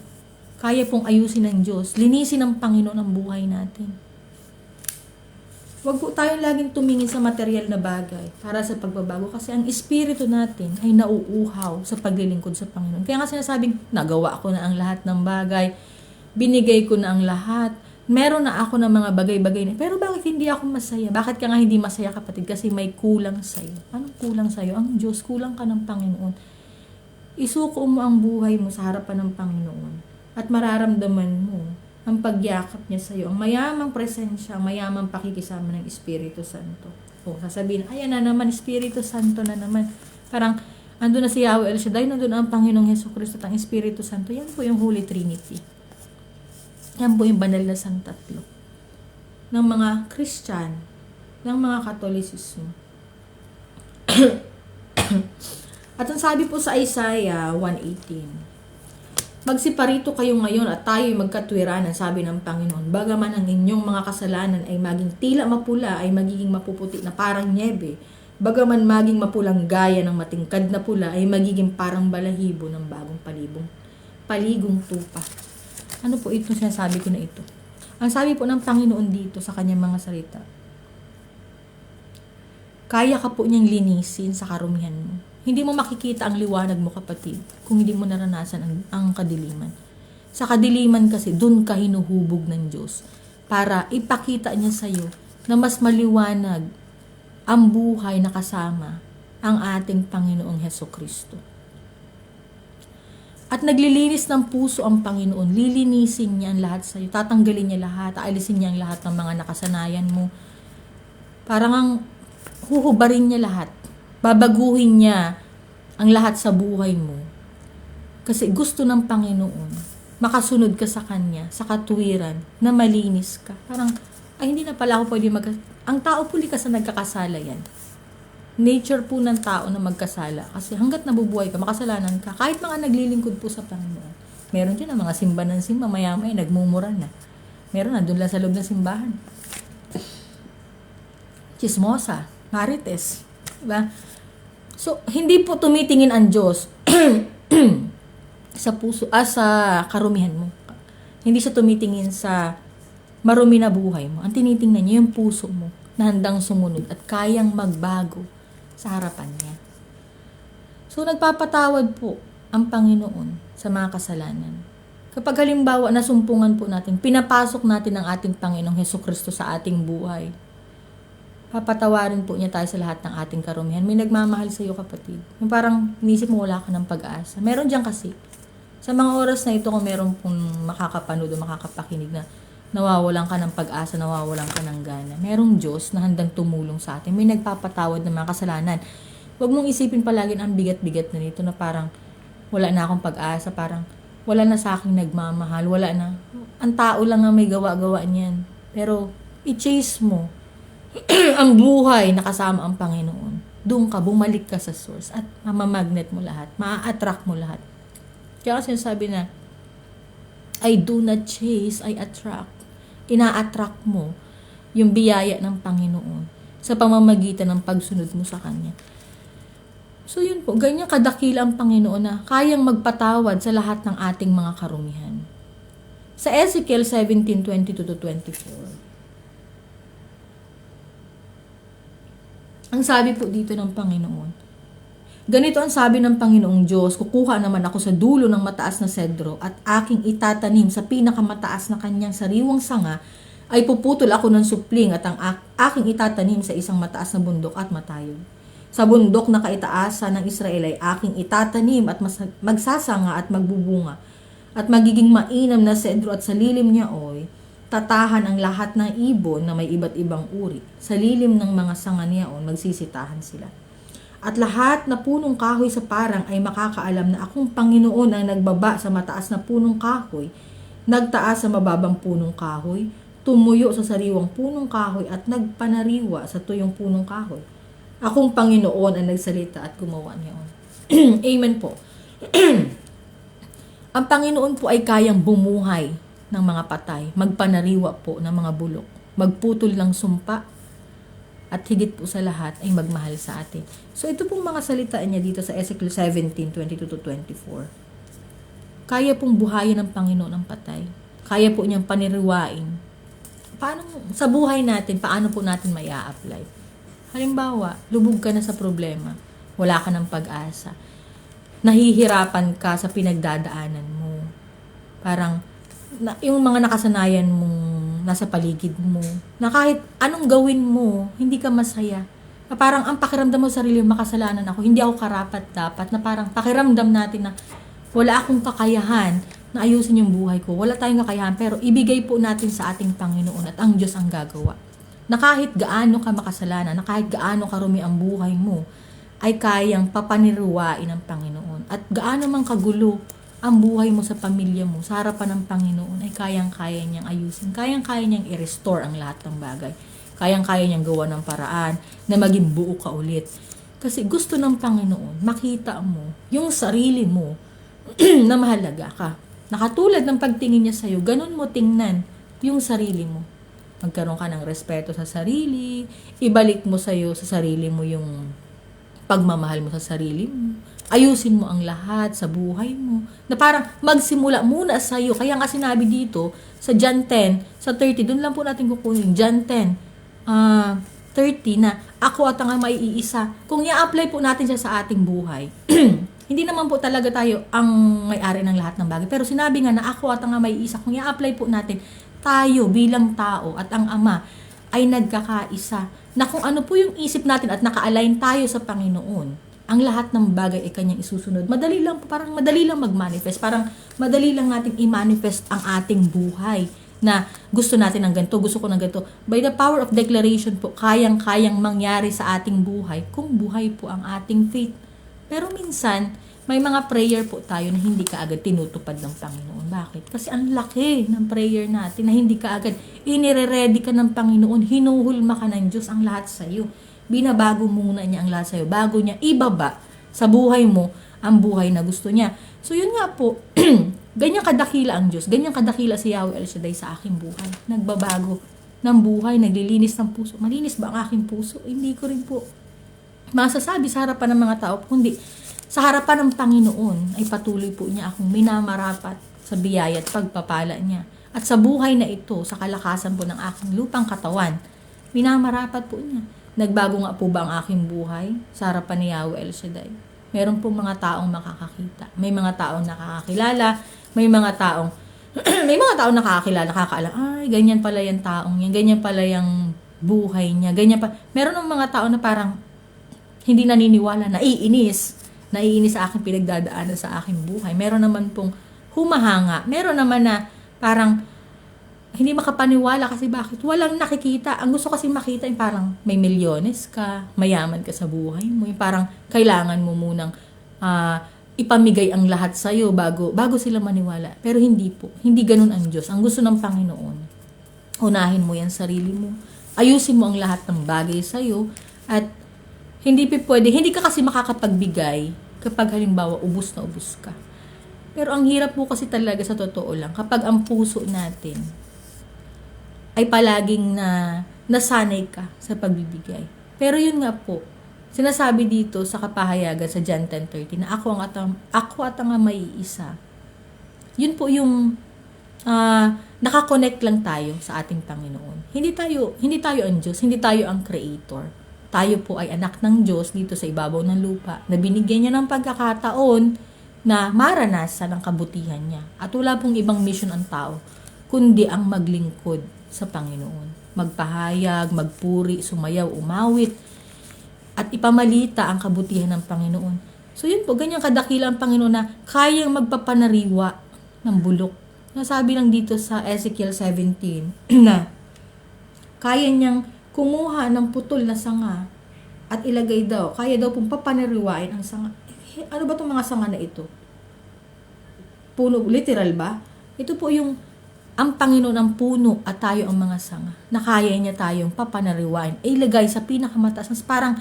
kaya pong ayusin ng Diyos, linisin ng Panginoon ang buhay natin. Huwag po tayong laging tumingin sa material na bagay para sa pagbabago kasi ang espiritu natin ay nauuhaw sa paglilingkod sa Panginoon. Kaya nga sinasabing, nagawa ko na ang lahat ng bagay, binigay ko na ang lahat, meron na ako ng mga bagay-bagay na, pero bakit hindi ako masaya? Bakit ka nga hindi masaya, kapatid? Kasi may kulang sa'yo. Anong kulang sa'yo? Ang Diyos, kulang ka ng Panginoon. Isuko mo ang buhay mo sa harapan ng Panginoon at mararamdaman mo ang pagyakap niya sa iyo, ang mayamang presensya, ang mayamang pakikisama ng Espiritu Santo. O, sasabihin, ayan na naman, Espiritu Santo na naman. Parang, andun na si Yahweh El Shaddai, nandun ang Panginoong Hesukristo at ang Espiritu Santo. Yan po yung Holy Trinity. Yan po yung banal na santatlo ng mga Christian, ng mga Katolisismo. At ang sabi po sa Isaiah 1:18, magsiparito kayo ngayon at tayo'y magkatwiranan, sabi ng Panginoon. Bagaman ang inyong mga kasalanan ay maging tila mapula, ay magiging mapuputi na parang niebe. Bagaman maging mapulang gaya ng matingkad na pula, ay magiging parang balahibo ng bagong paligong tupa. Ano po ito sinasabi ko na ito? Ang sabi po ng Panginoon dito sa kanyang mga salita, kaya ka po niyang linisin sa karumihan mo. Hindi mo makikita ang liwanag mo, kapatid, kung hindi mo naranasan ang kadiliman. Sa kadiliman kasi, dun ka hinuhubog ng Diyos para ipakita niya sa iyo na mas maliwanag ang buhay na kasama ang ating Panginoong Hesukristo. At naglilinis ng puso ang Panginoon. Lilinisin niya ang lahat sa iyo. Tatanggalin niya lahat. Aalisin niya ang lahat ng mga nakasanayan mo. Parang ang huhubarin niya lahat. Babaguhin niya ang lahat sa buhay mo. Kasi gusto ng Panginoon, makasunod ka sa Kanya, sa katuwiran, na malinis ka. Parang, ay hindi na pala ako pwede ang tao po likas na nagkakasala yan. Nature po ng tao na magkasala. Kasi hanggat nabubuhay ka, makasalanan ka. Kahit mga naglilingkod po sa Panginoon. Meron dyan ang mga simba ng simba, maya-maya, nagmumura na. Meron na, doon lang sa loob ng simbahan. Chismosa, marites. Diba? So, hindi po tumitingin ang Diyos sa puso, sa karumihan mo. Hindi siya tumitingin sa marumi na buhay mo. Ang tinitingnan niya yung puso mo na handang sumunod at kayang magbago sa harapan niya. So, nagpapatawad po ang Panginoon sa mga kasalanan. Kapag halimbawa nasumpungan po natin, pinapasok natin ang ating Panginoong Hesukristo sa ating buhay, papatawarin po niya tayo sa lahat ng ating karumihan. May nagmamahal sa iyo, kapatid. Yung parang inisip mo wala ka ng pag-asa. Meron dyan kasi. Sa mga oras na ito, kung meron pong makakapanood o makakapakinig na nawawalan ka ng pag-asa, nawawalan ka ng gana, merong Diyos na handang tumulong sa atin. May nagpapatawad ng mga kasalanan. Huwag mong isipin palagi ang bigat-bigat na nito na parang wala na akong pag-asa, parang wala na sa aking nagmamahal, wala na. Ang tao lang ang may gawa-gawa niyan. Pero i-chase mo ang buhay na kasama ang Panginoon. Doon ka, bumalik ka sa source at mamamagnet mo lahat, maa-attract mo lahat. Kaya kasi sabi na, I do not chase, I attract. Ina-attract mo yung biyaya ng Panginoon sa pamamagitan ng pagsunod mo sa Kanya. So yun po, ganyan kadakila ang Panginoon na kayang magpatawad sa lahat ng ating mga karumihan. Sa Ezekiel 17:22-24, ang sabi po dito ng Panginoon, ganito ang sabi ng Panginoong Diyos, kukuha naman ako sa dulo ng mataas na sedro at aking itatanim sa pinakamataas na kanyang sariwang sanga, ay puputol ako ng supling at ang aking itatanim sa isang mataas na bundok at matayog. Sa bundok na kaitaasan ng Israel ay aking itatanim at magsasanga at magbubunga. at magiging mainam na sedro at sa lilim niya tatahan ang lahat ng ibon na may iba't ibang uri. Sa lilim ng mga sanga niyaon, magsisitahan sila. At lahat na punong kahoy sa parang ay makakaalam na akong Panginoon ang nagbaba sa mataas na punong kahoy, nagtaas sa mababang punong kahoy, tumuyo sa sariwang punong kahoy at nagpanariwa sa tuyong punong kahoy. Akong Panginoon ang nagsalita at gumawa niyaon. Amen po. Ang Panginoon po ay kayang bumuhay ng mga patay, magpanariwa po ng mga bulok, magputol ng sumpa, at higit po sa lahat ay magmahal sa atin. So ito pong mga salita niya dito sa Ezekiel 17:22-24. Kaya pong buhayin ng Panginoon ang patay. Kaya po niyang paniriwain. Paano sa buhay natin, paano po natin mai-apply? Halimbawa, lubog ka na sa problema, wala ka ng pag-asa, nahihirapan ka sa pinagdadaanan mo, parang yung mga nakasanayan mong nasa paligid mo, na kahit anong gawin mo, hindi ka masaya. Na parang ang pakiramdam mo sa sarili, makasalanan ako, hindi ako karapat-dapat, na parang pakiramdam natin na wala akong kakayahan na ayusin yung buhay ko. Wala tayong kakayahan, pero ibigay po natin sa ating Panginoon at ang Diyos ang gagawa. Na kahit gaano ka makasalanan, na kahit gaano karumi ang buhay mo, ay kayang papaniruwain ng Panginoon. At gaano man kagulo ang buhay mo sa pamilya mo, sa harapan ng Panginoon, ay kayang-kaya niyang ayusin. Kayang-kaya niyang i-restore ang lahat ng bagay. Kayang-kaya niyang gawa ng paraan na maging buo ka ulit. Kasi gusto ng Panginoon, makita mo yung sarili mo na mahalaga ka. Nakatulad ng pagtingin niya sa'yo, ganun mo tingnan yung sarili mo. Magkaroon ka ng respeto sa sarili, ibalik mo sa'yo sa sarili mo yung pagmamahal mo sa sarili mo. Ayusin mo ang lahat sa buhay mo. Na parang magsimula muna sa'yo. Kaya nga sinabi dito, sa John 10, sa 30, doon lang po natin kukunin. John 10, 30 na, ako at ang may iisa. Kung i-apply po natin siya sa ating buhay, hindi naman po talaga tayo ang may-ari ng lahat ng bagay. Pero sinabi nga na ako at ang may iisa. Kung i-apply po natin, tayo bilang tao at ang Ama ay nagkakaisa. Na kung ano po yung isip natin at naka-align tayo sa Panginoon, ang lahat ng bagay ay kanyang isusunod. Madali lang po, parang madali lang mag-manifest. Parang madali lang natin i-manifest ang ating buhay na gusto natin ng ganito, gusto ko ng ganito. By the power of declaration po, kayang-kayang mangyari sa ating buhay kung buhay po ang ating faith. Pero minsan, may mga prayer po tayo na hindi kaagad tinutupad ng Panginoon. Bakit? Kasi ang laki ng prayer natin na hindi kaagad inire-ready ka ng Panginoon, hinuhulma ka ng Diyos ang lahat sa iyo. Binabago muna niya ang lahat sa iyo bago niya ibaba sa buhay mo ang buhay na gusto niya. So yun nga po, ganyan kadakila ang Diyos, ganyan kadakila si Yahweh El Shaddai sa aking buhay. Nagbabago ng buhay, naglilinis ng puso. Malinis ba ang aking puso? Hindi ko rin po masasabi sa harapan ng mga tao, kundi sa harapan ng Panginoon ay patuloy po niya akong minamarapat sa biyaya at pagpapala niya. At sa buhay na ito, sa kalakasan po ng aking lupang katawan, minamarapat po niya. Nagbago nga po ba ang aking buhay sa harapan ni Yahweh El Shaddai? Meron po mga taong makakakita. May mga taong nakakakilala, may mga taong may mga taong nakakakilala, nakakaalam, ay, ganyan pala yung taong yan, ganyan pala yung buhay niya, ganyan pa. Meron ng mga tao na parang hindi naniniwala, naiinis sa aking pinagdadaanan sa aking buhay. Meron naman pong humahanga. Meron naman na parang hindi makapaniwala kasi bakit? Walang nakikita. Ang gusto kasi makita yung parang may milyones ka, mayaman ka sa buhay mo. Yung parang kailangan mo munang ipamigay ang lahat sa'yo bago sila maniwala. Pero hindi po. Hindi ganun ang Diyos. Ang gusto ng Panginoon, unahin mo yan sarili mo. Ayusin mo ang lahat ng bagay sa'yo. At hindi ka kasi makakapagbigay kapag halimbawa ubos na ubos ka. Pero ang hirap po kasi talaga sa totoo lang, kapag ang puso natin ay palaging nasanay ka sa pagbibigay. Pero yun nga po, sinasabi dito sa kapahayagan sa John 10:30 na ako at ang may isa. Yun po yung nakakonect lang tayo sa ating Panginoon. Hindi tayo ang Diyos, hindi tayo ang Creator. Tayo po ay anak ng Diyos dito sa ibabaw ng lupa na binigyan niya ng pagkakataon na maranasan ang kabutihan niya. At wala pong ibang mission ang tao, kundi ang maglingkod sa Panginoon. Magpahayag, magpuri, sumayaw, umawit, at ipamalita ang kabutihan ng Panginoon. So yun po, ganyan kadakila ang Panginoon na kayang magpapanariwa ng bulok. Nasabi lang dito sa Ezekiel 17 na kaya niyang kumuha ng putol na sanga at ilagay daw, kaya daw pong papaniriwain ang sanga. Ano ba itong mga sanga na ito? Puno, literal ba? Ito po yung ang Panginoon ang puno at tayo ang mga sanga na kaya niya tayong papanariwain. Ilagay sa pinakamataas. Parang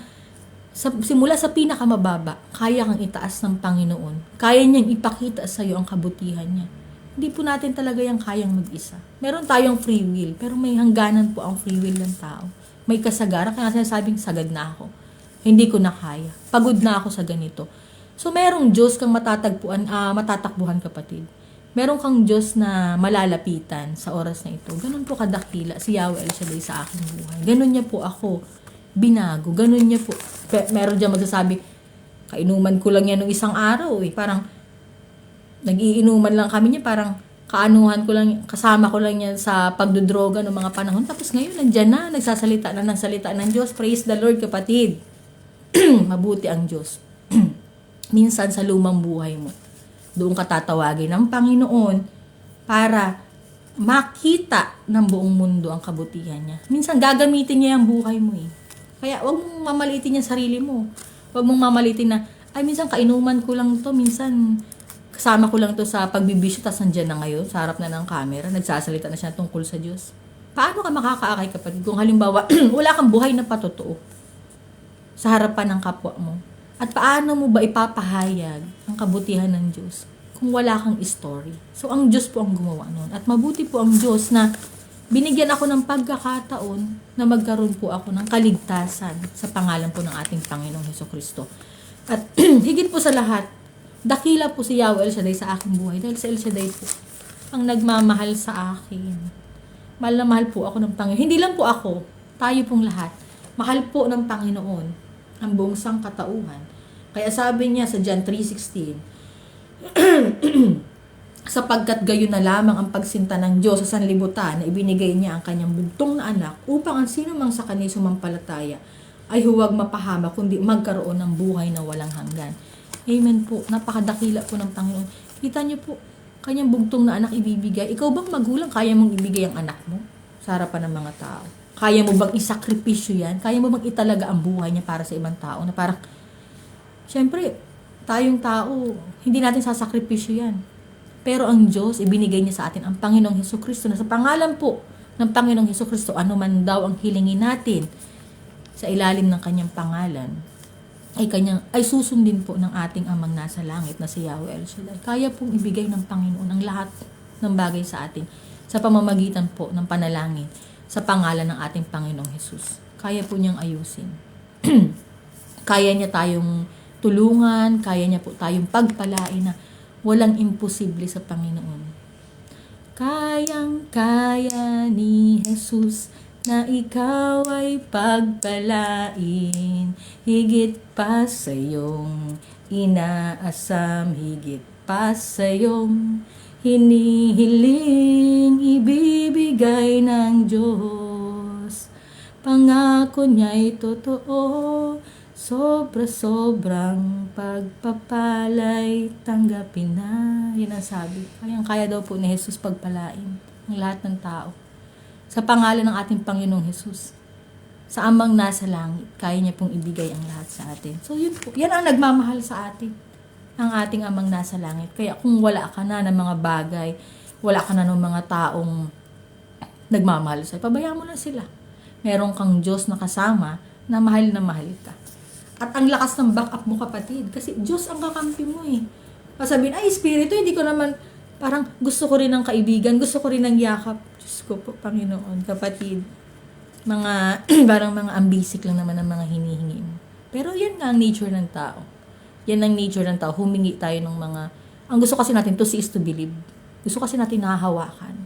simula sa pinakamababa, kaya kang itaas ng Panginoon. Kaya niyang ipakita sa iyo ang kabutihan niya. Hindi po natin talaga yung kayang mag-isa. Meron tayong free will, pero may hangganan po ang free will ng tao. May kasagaran, kaya sinasabing sagad na ako. Hindi ko na kaya. Pagod na ako sa ganito. So, merong Diyos kang matatakbuhan kapatid. Meron kang Diyos na malalapitan sa oras na ito. Ganun po kadakila si Yahweh El Shaddai sa aking buhay. Ganun niya po ako binago. Ganun niya po. Meron dyan magsasabi, kainuman ko lang yan nung isang araw eh. Parang, nag-iinuman lang kami niya. Parang, kaanuhan ko lang, kasama ko lang yan sa pagdudroga ng mga panahon. Tapos ngayon, nandyan na, nagsasalita na ng salita ng Diyos. Praise the Lord, kapatid. Mabuti ang Diyos. Minsan sa lumang buhay mo, doon ka tatawagin ng Panginoon para makita ng buong mundo ang kabutihan niya. Minsan gagamitin niya ang buhay mo eh. Kaya wag mong mamalitin yung sarili mo. Wag mong mamalitin na, ay minsan kainuman ko lang to, minsan kasama ko lang to sa pagbibisyo, tas nandyan na ngayon, sa harap na ng camera, nagsasalita na siya tungkol sa Diyos. Paano ka makakaakay kapatid kung halimbawa wala kang buhay na patotoo sa harapan ng kapwa mo? At paano mo ba ipapahayag ang kabutihan ng Diyos kung wala kang story? So, ang Diyos po ang gumawa nun. At mabuti po ang Diyos na binigyan ako ng pagkakataon na magkaroon po ako ng kaligtasan sa pangalan po ng ating Panginoong Hesukristo. At higit po sa lahat, dakila po si Yahweh El Shaddai sa aking buhay. Dahil si El Shaddai po ang nagmamahal sa akin. Mahal na mahal po ako ng Panginoon. Hindi lang po ako, tayo pong lahat. Mahal po ng Panginoon ang buong sangkatauhan. Kaya sabi niya sa John 3:16, sapagkat gayon na lamang ang pagsinta ng Diyos sa sanlibutan na ibinigay niya ang kanyang bugtong na anak upang ang sino mang sa kanya sumampalataya ay huwag mapahama kundi magkaroon ng buhay na walang hanggan. Amen po. Napakadakila po ng Panginoon. Kita niyo po, kanyang bugtong na anak ibibigay. Ikaw bang magulang, kaya mong ibigay ang anak mo sa harapan ng mga tao? Kaya mo bang isakripisyo yan? Kaya mo bang italaga ang buhay niya para sa ibang tao? Na parang, siyempre, tayong tao, hindi natin sasakripisyo yan. Pero ang Diyos, ibinigay niya sa atin ang Panginoong Hesukristo na sa pangalan po ng Panginoong Hesukristo, ano man daw ang hilingin natin sa ilalim ng kanyang pangalan, ay susundin po ng ating amang nasa langit na si Yahweh El Shaddai. Kaya pong ibigay ng Panginoon ang lahat ng bagay sa atin sa pamamagitan po ng panalangin sa pangalan ng ating Panginoong Hesus. Kaya po niyang ayusin. Kaya niya tayong tulungan, kaya niya po tayong pagpalain na walang imposible sa Panginoon. Kayang-kaya ni Jesus na ikaw ay pagpalain, higit pa sa iyong inaasam, higit pa sa iyong hinihiling, ibibigay ng Diyos. Pangako niya'y totoo, sobra-sobrang pagpapalay, tanggapin na. Yun ang sabi. Kaya daw po ni Jesus pagpalain ang lahat ng tao. Sa pangalan ng ating Panginoong Jesus. Sa amang nasa langit, kaya niya pong ibigay ang lahat sa atin. So yun po. Yan ang nagmamahal sa atin. Ang ating amang nasa langit. Kaya kung wala ka na ng mga bagay, wala ka na ng mga taong nagmamahal sa'yo, pabayaan mo na sila. Meron kang Diyos na kasama na mahal ka. At ang lakas ng backup mo kapatid. Kasi Diyos ang kakampi mo eh. Sabihin, ay Espiritu, hindi ko naman, parang gusto ko rin ng kaibigan, gusto ko rin ng yakap. Diyos ko po, Panginoon, kapatid. Mga, parang mga ambisik lang naman ang mga hinihingi mo. Pero yan nga ang nature ng tao. Yan ang nature ng tao. Humingi tayo ng mga, ang gusto kasi natin to see is to believe. Gusto kasi natin nahahawakan.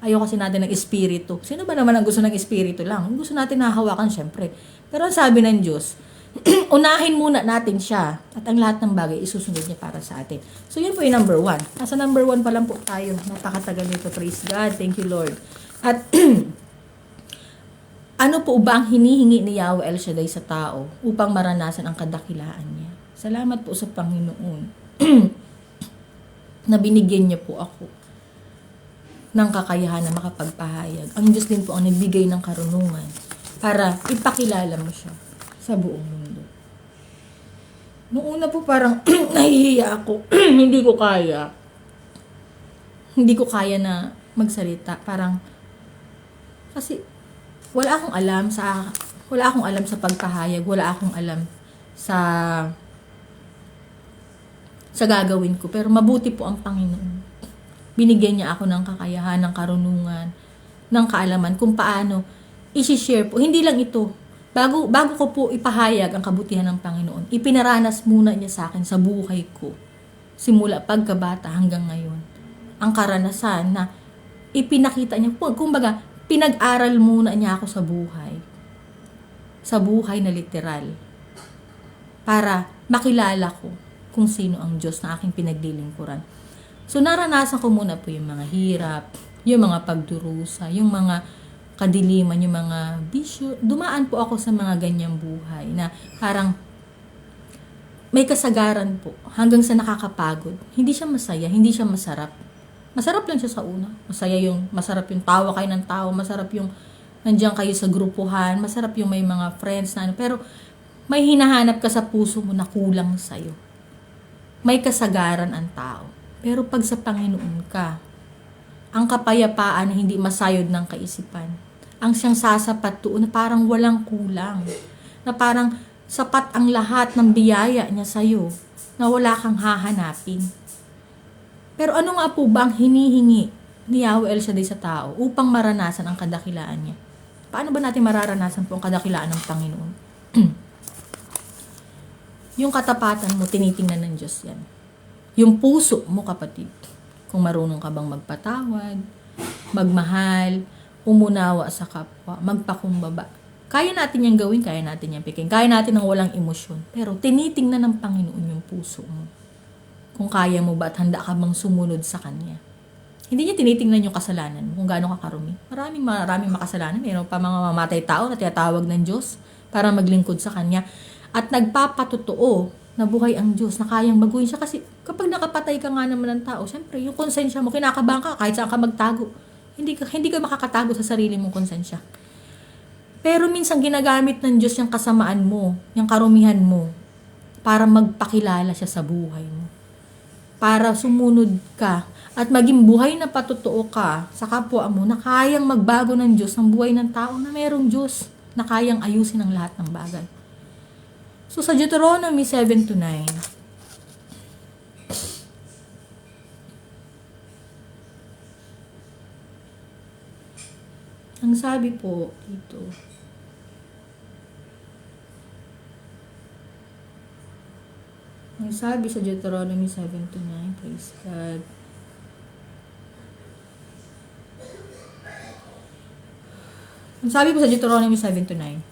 Ayaw kasi natin ng espiritu. Sino ba naman ang gusto ng espiritu lang? Ang gusto natin nahahawakan, syempre. Pero ang sabi ng Diyos, unahin muna natin siya at ang lahat ng bagay isusunod niya para sa atin. So yun po yung number 1. Nasa number 1 pa lang po tayo. Napakatagal nito. Praise God. Thank you, Lord. At ano po ba ang hinihingi ni Yahweh El Shaddai sa tao upang maranasan ang kadakilaan niya? Salamat po sa Panginoon na binigyan niya po ako ng kakayahan na makapagpahayag. Ang Diyos din po ang nagbigay ng karunungan para ipakilala mo siya sa buong mundo. Noong una po parang nahihiya ako. Hindi ko kaya. Hindi ko kaya na magsalita. Parang, kasi wala akong alam sa pagpahayag. Wala akong alam sa gagawin ko. Pero mabuti po ang Panginoon. Binigyan niya ako ng kakayahan, ng karunungan, ng kaalaman kung paano i-share po. Hindi lang ito. Bago ko po ipahayag ang kabutihan ng Panginoon, ipinaranas muna niya sa akin sa buhay ko. Simula pagkabata hanggang ngayon. Ang karanasan na ipinakita niya. Kumbaga, pinag-aral muna niya ako sa buhay. Sa buhay na literal. Para makilala ko kung sino ang Diyos na aking pinaglilingkuran. So, naranasan ko muna po yung mga hirap, yung mga pagdurusa, yung mga kadiliman, yung mga bisyo. Dumaan po ako sa mga ganyang buhay na parang may kasagaran po hanggang sa nakakapagod. Hindi siya masaya, hindi siya masarap. Masarap lang siya sa una. Masarap yung tawa kayo ng tao, masarap yung nandiyan kayo sa grupuhan, masarap yung may mga friends na ano. Pero may hinahanap ka sa puso mo na kulang sa'yo. May kasagaran ang tao. Pero pag sa Panginoon ka, ang kapayapaan na hindi masayod ng kaisipan, ang siyang sasapat doon na parang walang kulang, na parang sapat ang lahat ng biyaya niya sa'yo, na wala kang hahanapin. Pero ano nga po ba ang hinihingi ni Yahweh El Shaddai sa tao upang maranasan ang kadakilaan niya? Paano ba natin mararanasan po ang kadakilaan ng Panginoon? Yung katapatan mo, tinitingnan ng Diyos yan. Yung puso mo, kapatid. Kung marunong ka bang magpatawad, magmahal, umunawa sa kapwa, magpakumbaba. Kaya natin yung gawin, kaya natin yung pikin. Kaya natin ng walang emosyon. Pero tinitingnan ng Panginoon yung puso mo. Kung kaya mo ba at handa ka bang sumunod sa Kanya. Hindi niya tinitingnan yung kasalanan mo, kung gaano ka karumi. Maraming makasalanan. Mayroon pa mga mamatay tao na tinatawag ng Diyos para maglingkod sa Kanya. At nagpapatotoo na buhay ang Diyos, na kayang baguhin siya. Kasi kapag nakapatay ka nga naman ng tao, syempre, yung konsensya mo, kinakabahan ka kahit saan ka magtago. Hindi ka makakatago sa sarili mong konsensya. Pero minsan ginagamit ng Diyos yung kasamaan mo, yung karumihan mo, para magpakilala siya sa buhay mo. Para sumunod ka at maging buhay na patotoo ka sa kapwa mo na kayang magbago ng Diyos ng buhay ng tao na mayroong Diyos na kayang ayusin ang lahat ng bagay. So, sa Deuteronomy 7-9, ang sabi po dito, ang sabi sa Deuteronomy 7-9, praise God, ang sabi po sa Deuteronomy 7-9,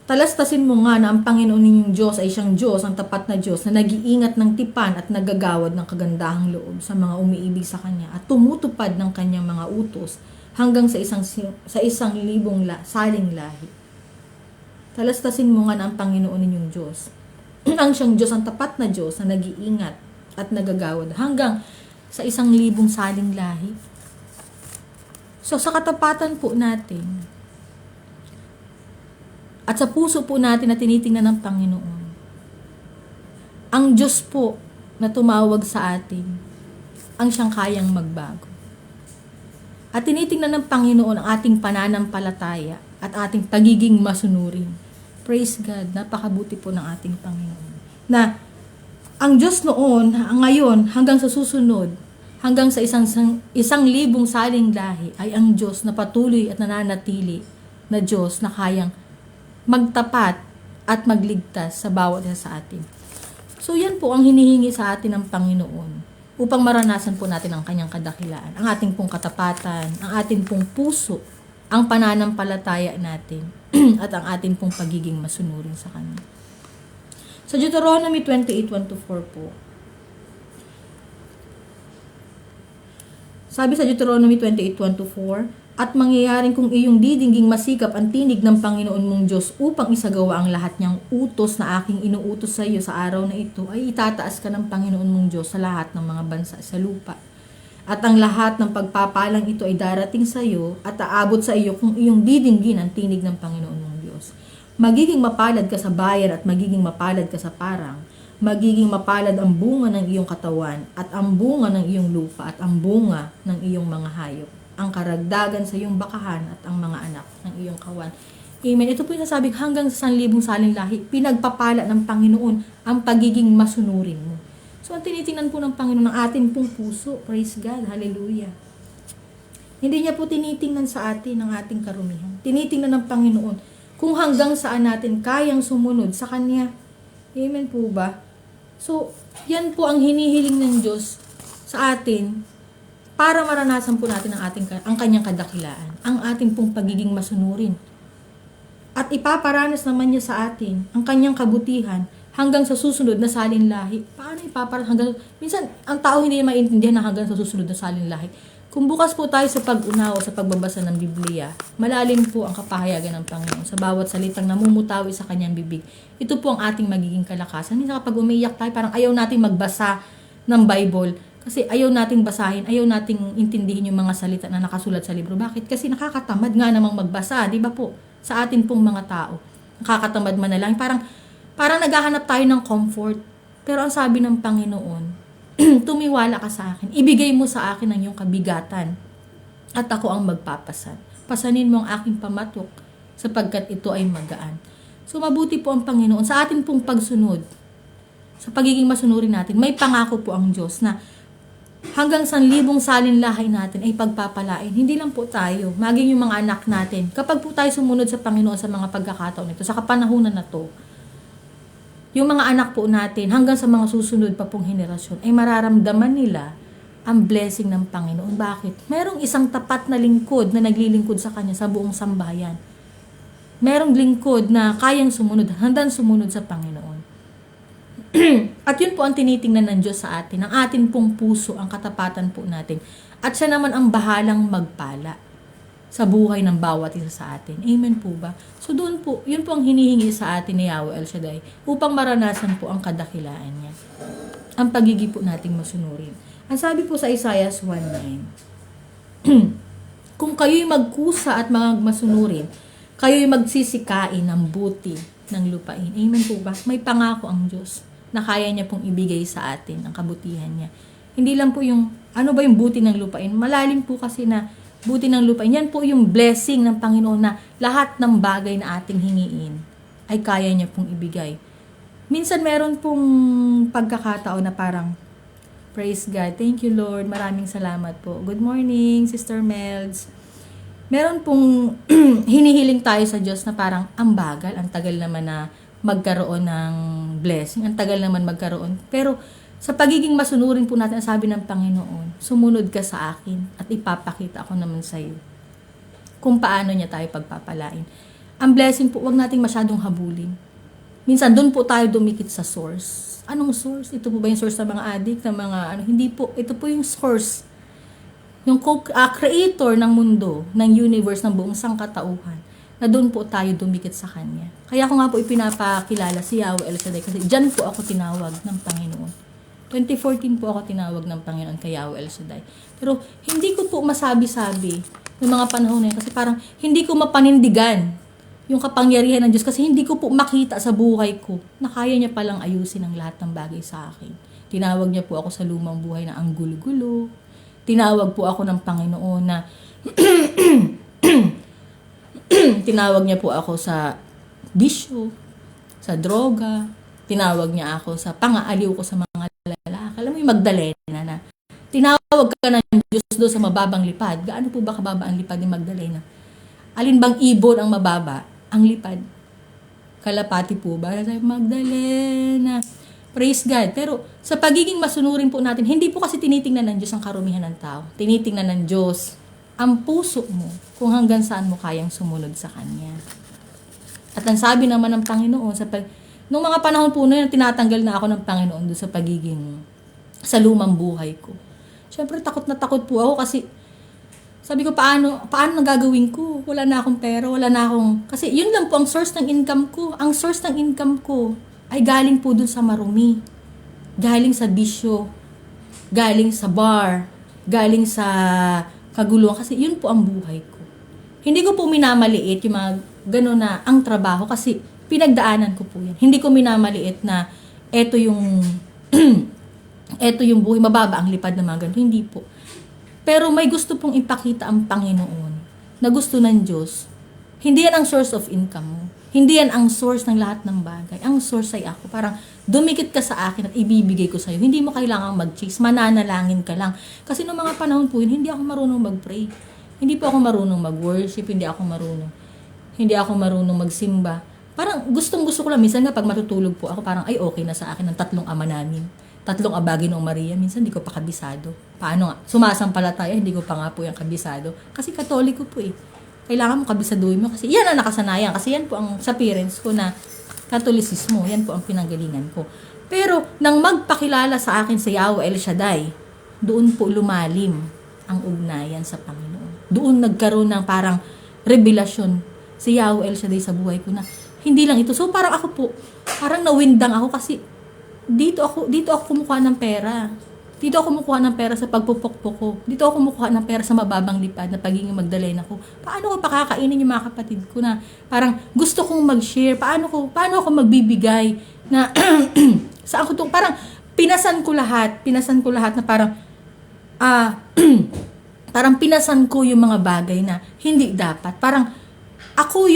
talastasin mo nga na ang Panginoon ninyong Diyos ay siyang Diyos, ang tapat na Diyos, na nag-iingat ng tipan at nagagawad ng kagandahang loob sa mga umiibig sa Kanya at tumutupad ng Kanyang mga utos hanggang sa isang libong saling lahi. Talastasin mo nga na ang Panginoon ninyong Diyos, ang siyang Diyos, ang tapat na Diyos, na nag-iingat at nagagawad hanggang sa 1,000 saling lahi. So, sa katapatan po natin, at sa puso po natin na tinitingnan ng Panginoon, ang Diyos po na tumawag sa atin, ang siyang kayang magbago. At tinitingnan ng Panginoon ang ating pananampalataya at ating pagiging masunurin. Praise God, napakabuti po ng ating Panginoon. Na ang Diyos noon, ngayon, hanggang sa susunod, hanggang sa 1,000 saling lahi, ay ang Diyos na patuloy at nananatili na Diyos na kayang magtapat at magligtas sa bawat isa sa atin. So yan po ang hinihingi sa atin ng Panginoon upang maranasan po natin ang Kanyang kadakilaan, ang ating pong katapatan, ang ating pong puso, ang pananampalataya natin, at ang ating pong pagiging masunurin sa Kanya. Sa Deuteronomy 28:1-4 po, sabi sa Deuteronomy 28:1-4, at mangyayaring kung iyong didingging masikap ang tinig ng Panginoon mong Diyos upang isagawa ang lahat niyang utos na aking inuutos sa iyo sa araw na ito, ay itataas ka ng Panginoon mong Diyos sa lahat ng mga bansa sa lupa. At ang lahat ng pagpapalang ito ay darating sa iyo at aabot sa iyo kung iyong didinggin ang tinig ng Panginoon mong Diyos. Magiging mapalad ka sa bayan at magiging mapalad ka sa parang. Magiging mapalad ang bunga ng iyong katawan at ang bunga ng iyong lupa at ang bunga ng iyong mga hayop. Ang karagdagan sa iyong bakahan at ang mga anak ng iyong kawan. Amen. Ito po yung sasabing hanggang sa 1,000 salin lahi, pinagpapala ng Panginoon ang pagiging masunurin mo. So, ang tinitingnan po ng Panginoon ng atin pong puso. Praise God. Hallelujah. Hindi niya po tinitingnan sa atin ang ating karumihan. Tinitingnan ng Panginoon kung hanggang saan natin kayang sumunod sa Kanya. Amen po ba? So, yan po ang hinihiling ng Diyos sa atin para maranasan po natin ang Kanyang kadakilaan. Ang ating pong pagiging masunurin. At ipaparanas naman niya sa atin ang Kanyang kabutihan hanggang sa susunod na salin lahi. Paano minsan, ang tao hindi maintindihan na hanggang sa susunod na salin lahi. Kung bukas po tayo sa pag-unawa, sa pagbabasa ng Biblia, malalim po ang kapahayagan ng Panginoon sa bawat salitang namumutawi sa kanyang bibig. Ito po ang ating magiging kalakasan. Minsan kapag umiiyak tayo, parang ayaw nating magbasa ng Bible. Kasi ayaw nating basahin, ayaw nating intindihin yung mga salita na nakasulat sa libro. Bakit? Kasi nakakatamad nga namang magbasa, di ba po? Sa atin pong mga tao. Nakakatamad man na lang. Parang naghahanap tayo ng comfort. Pero ang sabi ng Panginoon, tumiwala ka sa akin. Ibigay mo sa akin ang iyong kabigatan. At ako ang magpapasan. Pasanin mo ang aking pamatok sapagkat ito ay magaan. So mabuti po ang Panginoon sa atin pong pagsunod. Sa pagiging masunurin natin, may pangako po ang Diyos na hanggang 1,000 salin lahi natin ay pagpapalain. Hindi lang po tayo, maging yung mga anak natin. Kapag po tayo sumunod sa Panginoon sa mga pagkakataon ito, sa kapanahunan na to, yung mga anak po natin, hanggang sa mga susunod pa pong henerasyon, ay mararamdaman nila ang blessing ng Panginoon. Bakit? Merong isang tapat na lingkod na naglilingkod sa Kanya sa buong sambayan. Merong lingkod na kayang sumunod, handang sumunod sa Panginoon. At yun po ang tinitingnan ng Diyos sa atin, ang atin pong puso, ang katapatan po natin. At siya naman ang bahalang magpala sa buhay ng bawat isa sa atin. Amen po ba? So doon po, yun po ang hinihingi sa atin ni Yahweh El Shaddai upang maranasan po ang kadakilaan niya. Ang pagiging po nating masunurin. Ang sabi po sa Isaiah 1:9, kung kayo'y magkusa at masunurin, kayo'y magsisikain ng buti ng lupain. Amen po ba? May pangako ang Diyos na kaya niya pong ibigay sa atin ang kabutihan niya. Hindi lang po yung, ano ba yung buti ng lupain? Malalim po kasi na buti ng lupain. Yan po yung blessing ng Panginoon na lahat ng bagay na ating hingiin ay kaya niya pong ibigay. Minsan meron pong pagkakataon na parang, praise God, thank you Lord, maraming salamat po. Good morning, Sister Melds. Meron pong hinihiling tayo sa Diyos na parang ang bagal, ang tagal naman na magkaroon ng blessing, ang tagal naman magkaroon. Pero sa pagiging masunurin po natin, sabi ng Panginoon, sumunod ka sa akin at ipapakita ko naman sa iyo kung paano niya tayo pagpapalain. Ang blessing po, wag nating masyadong habulin. Minsan, doon po tayo dumikit sa source. Anong source? Ito po ba yung source ng mga addict, ng mga ano? Hindi po. Ito po yung source. Yung creator ng mundo, ng universe, ng buong sangkatauhan, na doon po tayo dumikit sa Kanya. Kaya ko nga po ipinapakilala si Yahweh El Shaddai kasi dyan po ako tinawag ng Panginoon. 2014 po ako tinawag ng Panginoon kay Yahweh El Shaddai. Pero hindi ko po masabi-sabi ng mga panahon na yun kasi parang hindi ko mapanindigan yung kapangyarihan ng Diyos kasi hindi ko po makita sa buhay ko na kaya niya palang ayusin ang lahat ng bagay sa akin. Tinawag niya po ako sa lumang buhay na ang gulo-gulo. Tinawag po ako ng Panginoon na tinawag niya po ako sa bisyo, sa droga. Tinawag niya ako sa pangaaliw ko sa mga lalaki. Alam mo yung Magdalena na tinawag ka ng Diyos doon sa mababang lipad. Gaano po ba kababa ang lipad ni Magdalena? Alin bang ibon ang mababa? Ang lipad. Kalapati po ba? Magdalena. Praise God. Pero sa pagiging masunurin po natin, hindi po kasi tinitingnan ng Diyos ang karumihan ng tao. Tinitingnan ng Diyos ang puso mo kung hanggang saan mo kayang sumunod sa Kanya. At ang sabi naman ng Panginoon, nung mga panahon po na yun, tinatanggal na ako ng Panginoon doon sa lumang buhay ko. Siyempre, takot na takot po ako kasi sabi ko, paano nagagawin ko? Wala na akong pera, kasi yun lang po ang source ng income ko. Ang source ng income ko ay galing po dun sa marumi. Galing sa bisyo. Galing sa bar. galing sa kaguluhan kasi yun po ang buhay ko. Hindi ko po minamaliit yung mga gano'n na ang trabaho kasi pinagdaanan ko po yan. Hindi ko minamaliit na eto yung eto yung buhay, mababa ang lipad ng mga ganito. Hindi po. Pero may gusto pong ipakita ang Panginoon na gusto ng Diyos. Hindi yan ang source of income mo. Hindi yan ang source ng lahat ng bagay. Ang source ay ako. Parang dumikit ka sa akin at ibibigay ko sa'yo. Hindi mo kailangang mag-chase. Mananalangin ka lang. Kasi noong mga panahon po yun, hindi ako marunong mag-pray. Hindi po ako marunong mag-worship. Hindi ako marunong magsimba. Parang gustong-gusto ko lang. Minsan nga pag matutulog po ako, parang ay okay na sa akin ng 3 ama namin. 3 abagin ng Maria. Minsan hindi ko pa kabisado. Paano nga? Sumasampalataya, hindi ko pa nga po yung kabisado. Kasi Katoliko po eh. Kailangan mo kabisaduhin mo kasi yan ang nakasanayan. Kasi yan po ang sa parents ko na Katolisismo. Yan po ang pinanggalingan ko. Pero nang magpakilala sa akin si Yahweh El Shaddai, doon po lumalim ang ugnayan sa Panginoon. Doon nagkaroon ng parang revelasyon si Yahweh El Shaddai sa buhay ko na hindi lang ito. So parang ako po, parang nawindang ako kasi dito ako kumukuha ng pera. Dito ako kumukuha ng pera sa pagpupukpok ko. Dito ako kumukuha ng pera sa mababang lipad na pagiging Magdalena ko. Paano ko pakakainin yung mga kapatid ko na parang gusto kong mag-share? Paano ako magbibigay na sa ako parang pinasan ko lahat na parang parang pinasan ko yung mga bagay na hindi dapat. Parang ako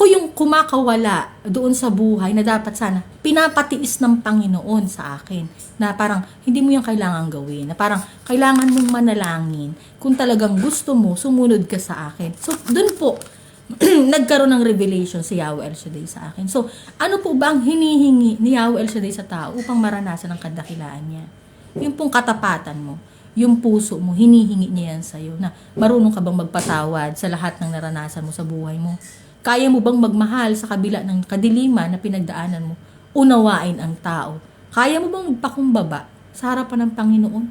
yung kumakawala doon sa buhay na dapat sana pinapatiis ng Panginoon sa akin na parang hindi mo yung kailangan gawin, na parang kailangan mong manalangin kung talagang gusto mo sumunod ka sa akin. So doon po nagkaroon ng revelation si Yahweh El Shaddai sa akin. So ano po ba ang hinihingi ni Yahweh El Shaddai sa tao upang maranasan ang kadakilaan niya? Yung pong katapatan mo, yung puso mo, hinihingi niya yan sa'yo na marunong ka bang magpatawad sa lahat ng naranasan mo sa buhay mo? Kaya mo bang magmahal sa kabila ng kadiliman na pinagdaanan mo? Unawain ang tao. Kaya mo bang magpakumbaba sa harapan ng Panginoon?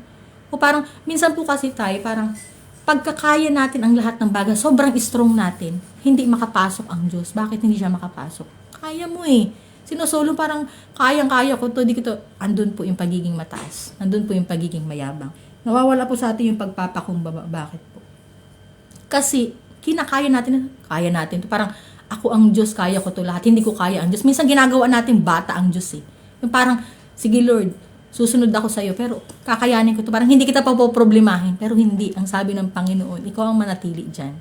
O parang, minsan po kasi tayo, parang pagkakaya natin ang lahat ng bagay, sobrang strong natin, hindi makapasok ang Diyos. Bakit hindi siya makapasok? Kaya mo eh. Sinusolo parang, kayang-kaya ko to, di ko to. Andun po yung pagiging mataas. Andun po yung pagiging mayabang. Nawawala po sa atin yung pagpapakumbaba. Bakit po? Kasi, kaya natin to. Parang, ako ang Diyos, kaya ko to lahat. Hindi ko kaya ang Diyos. Minsan ginagawa natin bata ang Diyos eh. Yung parang, sige Lord, susunod ako sa'yo, pero kakayanin ko to. Parang hindi kita pa poproblemahin. Pero hindi. Ang sabi ng Panginoon, ikaw ang manatili dyan.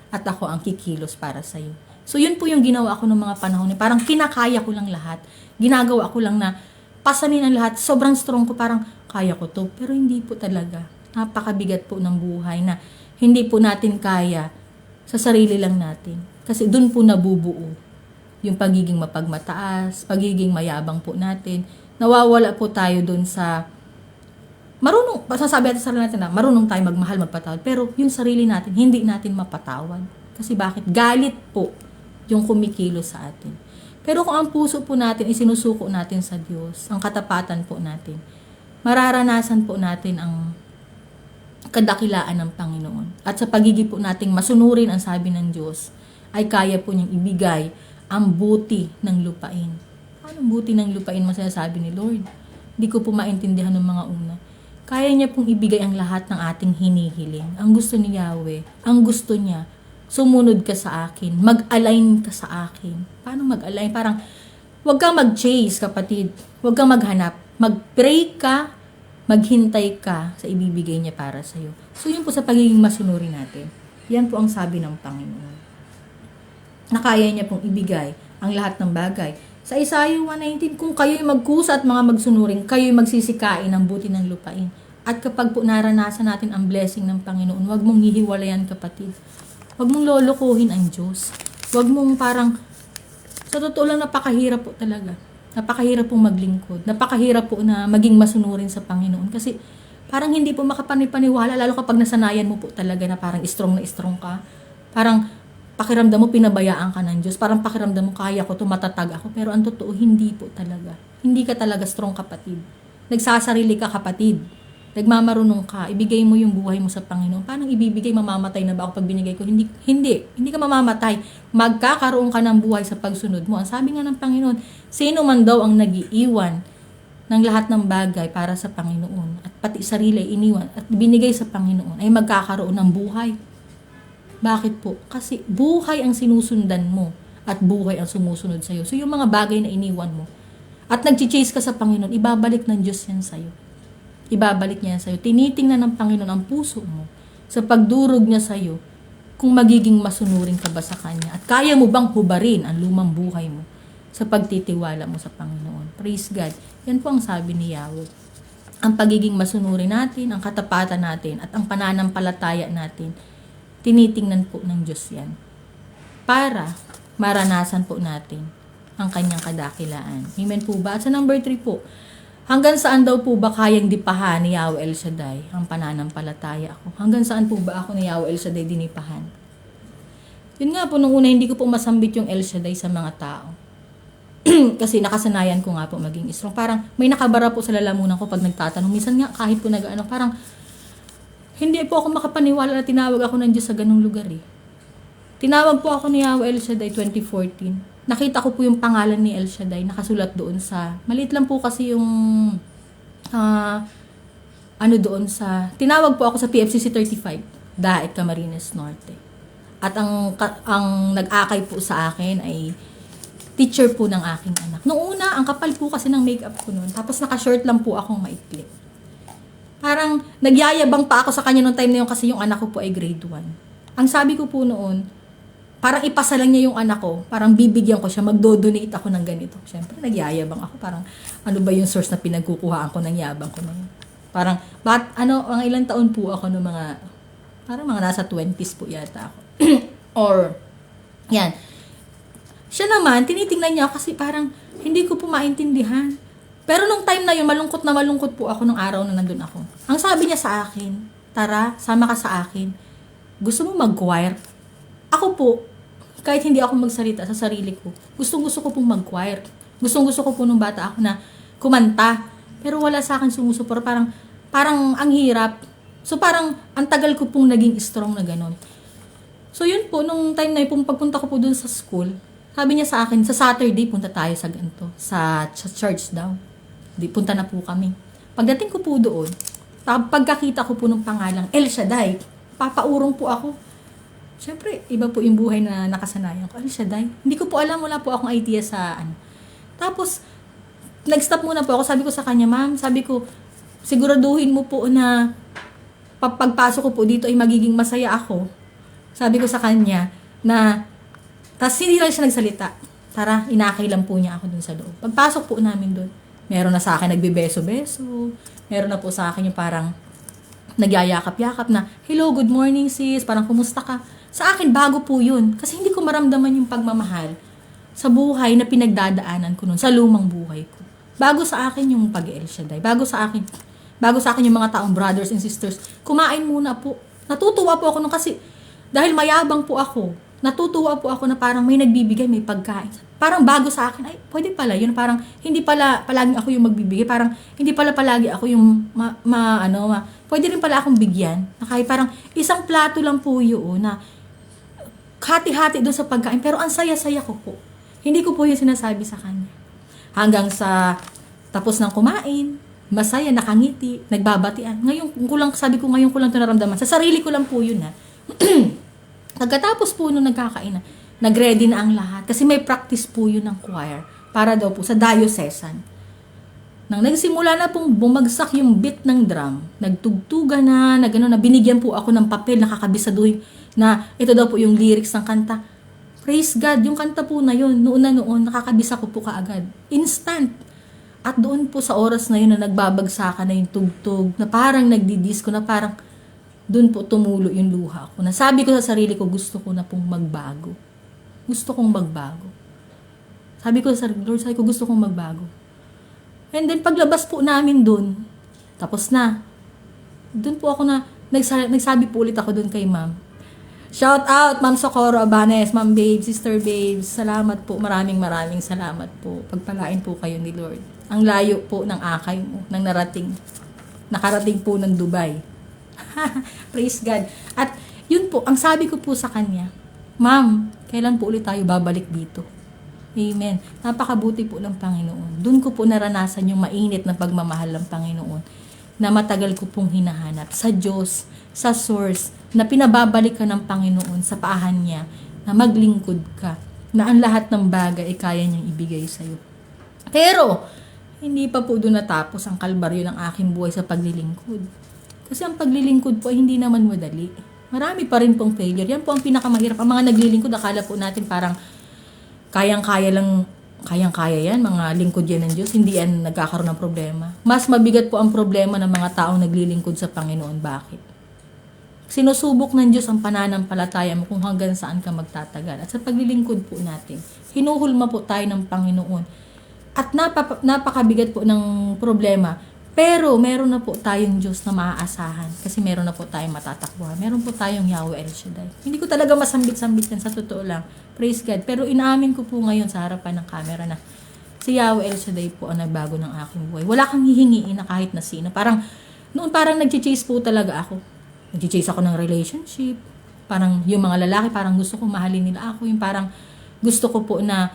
At ako ang kikilos para sa'yo. So, yun po yung ginawa ko ng mga panahon. Parang kinakaya ko lang lahat. Ginagawa ko lang na pasanin ang lahat. Sobrang strong ko. Parang, kaya ko to. Pero hindi po talaga. Napakabigat po ng buhay na hindi po natin kaya sa sarili lang natin. Kasi doon po nabubuo yung pagiging mapagmataas, pagiging mayabang po natin. Nawawala po tayo doon sa marunong, sasabi natin sa sarili natin na marunong tayo magmahal, magpatawad. Pero yung sarili natin, hindi natin mapatawad. Kasi bakit? Galit po yung kumikilos sa atin. Pero kung ang puso po natin isinusuko natin sa Diyos, ang katapatan po natin, mararanasan po natin ang kadakilaan ng Panginoon. At sa pagiging po nating masunurin ang sabi ng Diyos, ay kaya po niyang ibigay ang buti ng lupain. Anong buti ng lupain mo sinasabi ni Lord? Hindi ko po maintindihan ng mga una. Kaya niya pong ibigay ang lahat ng ating hinihiling. Ang gusto ni Yahweh, ang gusto niya, sumunod ka sa akin, mag-align ka sa akin. Paano mag-align? Parang, huwag kang mag-chase, kapatid. Huwag kang maghanap. Mag-pray ka, maghintay ka sa ibibigay niya para sa'yo. So, yun po sa pagiging masunurin natin. Yan po ang sabi ng Panginoon. Na kaya niya pong ibigay ang lahat ng bagay. Sa Isaiah 1:19, kung kayo'y magkusa at mga magsunurin, kayo'y magsisikain ng buti ng lupain. At kapag po naranasan natin ang blessing ng Panginoon, huwag mong hihiwalayan, kapatid. Huwag mong lolokohin ang Diyos. Huwag mong parang, sa totoo lang, napakahirap po talaga. Napakahirap pong maglingkod. Napakahirap po na maging masunurin sa Panginoon. Kasi parang hindi po makapanipaniwala, lalo kapag nasanayan mo po talaga na parang strong na strong ka. Parang pakiramdam mo, pinabayaan ka ng Diyos. Parang pakiramdam mo, kaya ko to, matatag ako. Pero ang totoo, hindi po talaga. Hindi ka talaga strong, kapatid. Nagsasarili ka, kapatid. Nagmamarunong ka, ibigay mo yung buhay mo sa Panginoon. Paano ibibigay? Mamamatay na ba ako pag binigay ko? Hindi ka mamamatay. Magkakaroon ka ng buhay sa pagsunod mo. Ang sabi nga ng Panginoon, sino man daw ang nagiiwan ng lahat ng bagay para sa Panginoon at pati sarili iniwan at binigay sa Panginoon ay magkakaroon ng buhay. Bakit po? Kasi buhay ang sinusundan mo at buhay ang sumusunod sa'yo. So yung mga bagay na iniwan mo at nag-chase ka sa Panginoon, ibabalik ng Diyos yan sa'yo. Ibabalik niya yan sa'yo. Tinitingnan ng Panginoon ang puso mo sa pagdurog niya sa'yo kung magiging masunurin ka ba sa Kanya at kaya mo bang hubarin ang lumang buhay mo sa pagtitiwala mo sa Panginoon. Praise God. Yan po ang sabi ni Yahweh. Ang pagiging masunurin natin, ang katapatan natin, at ang pananampalataya natin, tinitingnan po ng Diyos yan. Para maranasan po natin ang Kanyang kadakilaan. Amen po ba? At sa number 3 po, hanggang saan daw po ba kayang dipahan ni Yahweh El Shaddai ang pananampalataya ko? Hanggang saan po ba ako ni Yahweh El Shaddai dinipahan? Yun nga po, nung una hindi ko po masambit yung El Shaddai sa mga tao. Kasi nakasanayan ko nga po maging strong. Parang may nakabara po sa lalamunan ko pag nagtatanong. Minsan nga kahit po nag-ano, parang hindi po ako makapaniwala na tinawag ako ng Diyos sa ganung lugar eh. Tinawag po ako ni Yahweh El Shaddai 2014. Nakita ko po yung pangalan ni El Shaddai nakasulat doon sa, maliit lang po kasi yung doon sa, tinawag po ako sa PFCC 35, Daet Camarines Norte. At ang nag-akay po sa akin ay teacher po ng aking anak. Noong una, ang kapal po kasi ng makeup ko noon. Tapos naka-short lang po akong maikli. Parang nagyayabang pa ako sa kanya noong time na yun kasi yung anak ko po ay grade 1. Ang sabi ko po noon, parang ipasa lang niya yung anak ko, parang bibigyan ko siya, magdo-donate ako ng ganito. Siyempre, nagyayabang ako. Parang, ano ba yung source na pinagkukuhaan ko ng yabang ko na yun? Parang, mga ilang taon po ako no parang mga nasa 20s po yata ako. Or, yan. Siya naman, tinitingnan niya kasi parang, hindi ko po maintindihan. Pero nung time na yun, malungkot po ako nung araw na nandun ako. Ang sabi niya sa akin, tara, sama ka sa akin. Gusto mo mag-choir? Ako po, kahit hindi ako magsalita sa sarili ko, gustong-gusto ko pong mag-choir. Gustong-gusto ko po nung bata ako na kumanta. Pero wala sa akin sumusuport. Parang ang hirap. So parang ang tagal ko pong naging strong na ganon. So yun po, nung time na yun, pagpunta ko po dun sa school, sabi niya sa akin, sa Saturday, punta tayo sa ganito, sa church daw. Punta na po kami. Pagdating ko po doon, pagkakita ko po ng pangalang El Shaddai, papaurong po ako. Siyempre, iba po yung buhay na nakasanayan ko. El Shaddai. Hindi ko po alam, wala po akong idea sa ano. Tapos, nag-stop muna po ako. Sabi ko sa kanya, ma'am, sabi ko, siguraduhin mo po na pagpasok ko po dito ay magiging masaya ako. Sabi ko sa kanya na, tas hindi lang siya nagsalita. Tara, inakay lang po niya ako dun sa loob. Pagpasok po namin dun, meron na sa akin nagbebeso-beso. Meron na po sa akin yung parang nagyayakap-yakap na, hello, good morning sis, parang kumusta ka? Sa akin, bago po yun. Kasi hindi ko maramdaman yung pagmamahal sa buhay na pinagdadaanan ko nun, sa lumang buhay ko. Bago sa akin yung pag-El Shaddai. Bago sa akin yung mga taong brothers and sisters. Kumain muna po. Natutuwa po ako nun kasi dahil mayabang po ako. Natutuwa po ako na parang may nagbibigay, may pagkain. Parang bago sa akin, ay, pwede pala yun. Parang hindi pala palagi ako yung magbibigay. Parang hindi pala palagi ako yung pwede rin pala akong bigyan. Na kahit parang isang plato lang po yun na hati-hati doon sa pagkain. Pero ang saya-saya ko po. Hindi ko po yung sinasabi sa kanya. Hanggang sa tapos ng kumain, masaya, nakangiti, nagbabatian. Ngayon ko lang ito naramdaman. Sa sarili ko lang po yun ha. Pagkatapos po nung nagkakain na, nag-ready na ang lahat. Kasi may practice po yun ng choir. Para daw po sa diocesan. Nang nagsimula na pong bumagsak yung beat ng drum, nagtugtugan na binigyan po ako ng papel na kakabisaduhin na ito daw po yung lyrics ng kanta. Praise God, yung kanta po na yun, noon, nakakabisa ko po kaagad. Instant. At doon po sa oras na yun na nagbabagsakan na yung tugtog, na parang nagdidisco, na parang doon po tumulo yung luha ko. Nasabi ko sa sarili ko, gusto ko na pong magbago. Gusto kong magbago. Sabi ko sa Lord, gusto kong magbago. And then paglabas po namin doon, tapos na. Doon po ako na, nagsabi po ulit ako doon kay ma'am. Shout out, Ma'am Socorro Abanes, Ma'am Babes, Sister Babes. Salamat po, maraming salamat po. Pagpalain po kayo ni Lord. Ang layo po ng akay mo, ng nakarating po ng Dubai. Praise God. At yun po, ang sabi ko po sa kanya, Ma'am, kailan po ulit tayo babalik dito? Amen. Napakabuti po ng Panginoon. Doon ko po naranasan yung mainit na pagmamahal ng Panginoon na matagal ko pong hinahanap sa Diyos, sa source, na pinababalik ka ng Panginoon sa paahan niya, na maglingkod ka, na ang lahat ng bagay ay kaya niyang ibigay sa iyo. Pero, hindi pa po doon natapos ang kalbaryo ng aking buhay sa paglilingkod. Kasi ang paglilingkod po ay hindi naman madali. Marami pa rin pong failure. Yan po ang pinakamahirap. Ang mga naglilingkod, akala po natin parang kayang-kaya yan, mga lingkod yan ng Diyos, hindi yan nagkakaroon ng problema. Mas mabigat po ang problema ng mga taong naglilingkod sa Panginoon. Bakit? Sinusubok ng Diyos ang pananampalataya mo kung hanggang saan ka magtatagal. At sa paglilingkod po natin, hinuhulma po tayo ng Panginoon. At napakabigat po ng problema. Pero meron na po tayong Diyos na maaasahan. Kasi meron na po tayong matatakbuhan. Meron po tayong Yahweh El Shaddai. Hindi ko talaga masambit-sambit yan, sa totoo lang. Praise God. Pero inaamin ko po ngayon sa harapan ng camera na si Yahweh El Shaddai po ang nagbago ng aking buhay. Wala kang hihingiin na kahit na sino. Noon parang nag-chase po talaga ako. Nag-chase ako ng relationship. Parang yung mga lalaki, parang gusto ko mahalin nila ako. Yung parang gusto ko po na,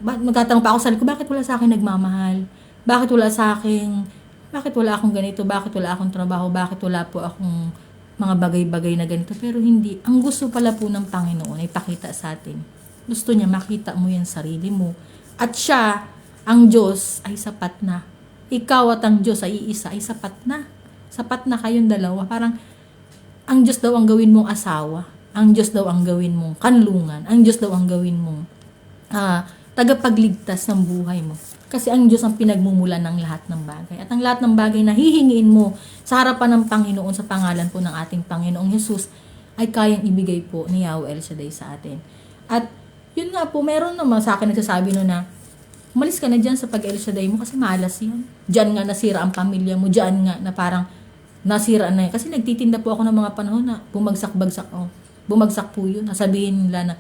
magtatanong pa ako sa ko, bakit wala sa akin nagmamahal? Bakit wala akong ganito? Bakit wala akong trabaho? Bakit wala po akong mga bagay-bagay na ganito? Pero hindi. Ang gusto pala po ng Panginoon ay pakita sa atin. Gusto niya makita mo yan sarili mo. At siya, ang Diyos, ay sapat na. Ikaw at ang Diyos ay iisa, ay sapat na. Sapat na kayong dalawa. Parang, ang Diyos daw ang gawin mong asawa. Ang Diyos daw ang gawin mong kanlungan. Ang Diyos daw ang gawin mong tagapagligtas ng buhay mo. Kasi ang Diyos ang pinagmumulan ng lahat ng bagay. At ang lahat ng bagay na hihingiin mo sa harapan ng Panginoon, sa pangalan po ng ating Panginoong Jesus, ay kayang ibigay po ni Yahweh El Shaddai sa atin. At yun nga po, meron naman sa akin nagsasabi no na, umalis ka na dyan sa pag-El Shaddai mo kasi malas yan. Diyan nga nasira ang pamilya mo. Diyan nga na parang nasira na yan. Kasi nagtitinda po ako ng mga panahon na bumagsak-bagsak. Bumagsak po yun. Nasabihin nila na,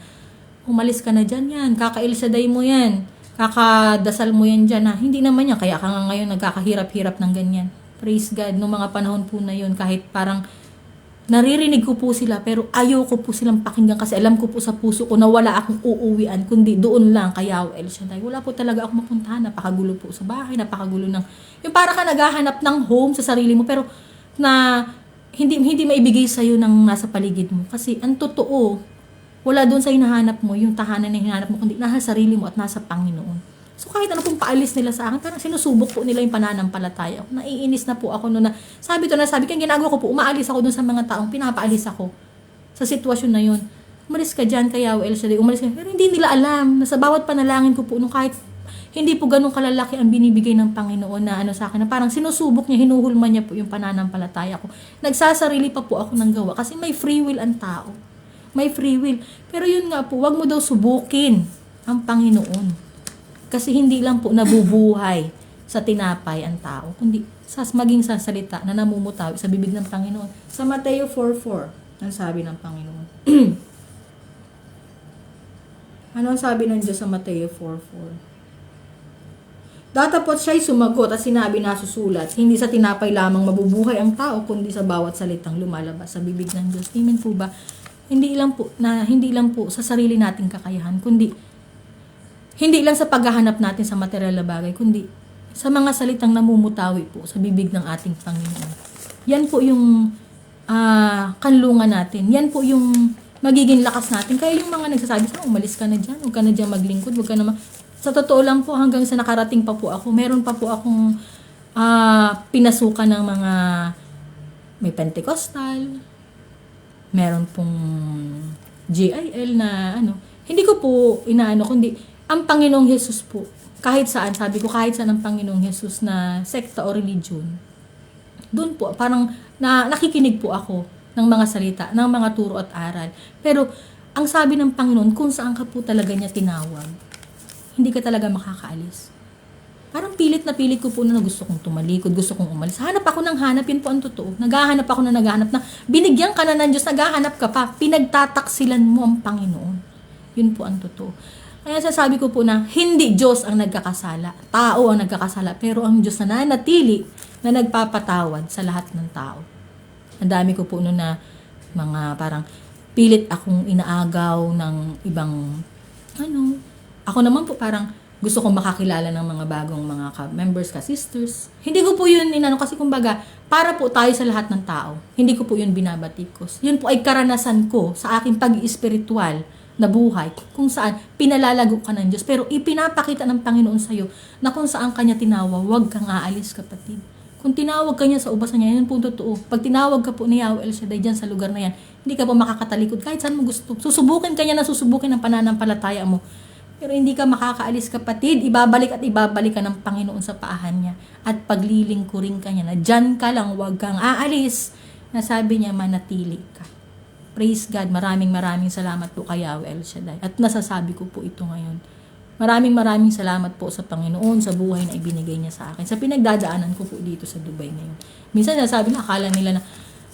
umalis ka na dyan yan. Kaka-El Shaddai mo yan. Kakadasal mo yan dyan. Hindi naman yan. Kaya ka nga ngayon nagkakahirap-hirap ng ganyan. Praise God. Noong mga panahon po na yun, kahit parang naririnig ko po sila, pero ayoko po silang pakinggan kasi alam ko po sa puso ko na wala akong uuwian, kundi doon lang kay Yahweh El Shaddai. Wala po talaga ako mapuntahan. Napakagulo po sa bahay. Napakagulo ng... Yung para ka naghahanap ng home sa sarili mo, pero na hindi maibigay sa'yo ng nasa paligid mo. Kasi ang totoo, wala doon sa hinahanap mo, yung tahanan na hinahanap mo, kundi nasa sarili mo at nasa Panginoon. So kahit ano pong paalis nila sa akin, parang sinusubok po nila yung pananampalataya. Naiinis na po ako noon na, sabi kang ginagawa ko po, umaalis ako doon sa mga taong pinapaalis ako sa sitwasyon na yun. Umalis ka dyan kay Yahweh El Shaddai, umalis ka. Pero hindi nila alam na sa bawat panalangin ko po, nung kahit hindi po ganun kalalaki ang binibigay ng Panginoon na sa akin, na parang sinusubok niya, hinuhulma niya po yung pananampalataya ko. Nagsasarili pa po ako ng gawa kasi may free will ang tao. May free will. Pero yun nga po, wag mo daw subukin ang Panginoon. Kasi hindi lang po nabubuhay sa tinapay ang tao, kundi maging sa salita na namumutaw sa bibig ng Panginoon. Sa Mateo 4:4, ang sabi ng Panginoon. Ano ang sabi ng Diyos sa Mateo 4:4? Datapot siya'y sumagot at sinabi na susulat, hindi sa tinapay lamang mabubuhay ang tao, kundi sa bawat salitang lumalabas sa bibig ng Diyos. Amen po ba? Hindi lang po sa sarili nating kakayahan, kundi hindi lang sa paghahanap natin sa material na bagay, kundi sa mga salitang namumutawi po sa bibig ng ating Panginoon. Yan po yung kanlungan natin. Yan po yung magiging lakas natin. Kaya yung mga nagsasabi sa umalis ka na dyan, huwag ka na dyan maglingkod, huwag ka na sa totoo lang po, hanggang sa nakarating pa po ako, meron pa po akong pinasukan ng mga may Pentecostal, meron pong GIL na hindi ko po kundi ang Panginoong Jesus po, kahit saan, sabi ko, kahit saan ang Panginoong Jesus na sekta o religion, doon po, parang nakikinig po ako ng mga salita, ng mga turo at aral. Pero, ang sabi ng Panginoon, kung saan ka po talaga niya tinawag, hindi ka talaga makakaalis. Parang pilit ko po na gusto kong tumalikod, gusto kong umalis. Hanap ako ng hanap, yun po ang totoo. Naghahanap ako na binigyan ka na ng Diyos, naghahanap ka pa, pinagtataksilan mo ang Panginoon. Yun po ang totoo. Kaya sasabi ko po na hindi Diyos ang nagkakasala, tao ang nagkakasala, pero ang Diyos na nanatili na nagpapatawad sa lahat ng tao. Ang dami ko po noon na mga parang pilit akong inaagaw ng ibang Ako naman po parang gusto kong makakilala ng mga bagong mga members ka, sisters. Hindi ko po yun inano kasi kumbaga, para po tayo sa lahat ng tao. Hindi ko po yun binabatikos. Yun po ay karanasan ko sa aking pag-iespiritual na buhay, kung saan pinalalago ka ng Diyos. Pero ipinapakita ng Panginoon sa'yo na kung saan kanya tinawag, huwag kang aalis, kapatid. Kung tinawag ka niya sa ubasan niya, yun po totoo. Pag tinawag ka po ni Yahweh El Shaddai dyan sa lugar na yan, hindi ka po makakatalikod kahit saan mo gusto. Susubukin ka niya na susubukin ang pananampalataya mo. Pero hindi ka makakaalis, kapatid. Ibabalik at ibabalik ka ng Panginoon sa paahan niya. At paglilingkurin ka niya na dyan ka lang, huwag kang aalis. Nasabi niya, manatili ka. Praise God. Maraming salamat po kay Yahweh El Shaddai. At nasasabi ko po ito ngayon. Maraming salamat po sa Panginoon sa buhay na ibinigay niya sa akin. Sa pinagdadaanan ko po dito sa Dubai ngayon. Minsan nasabi na, akala nila na,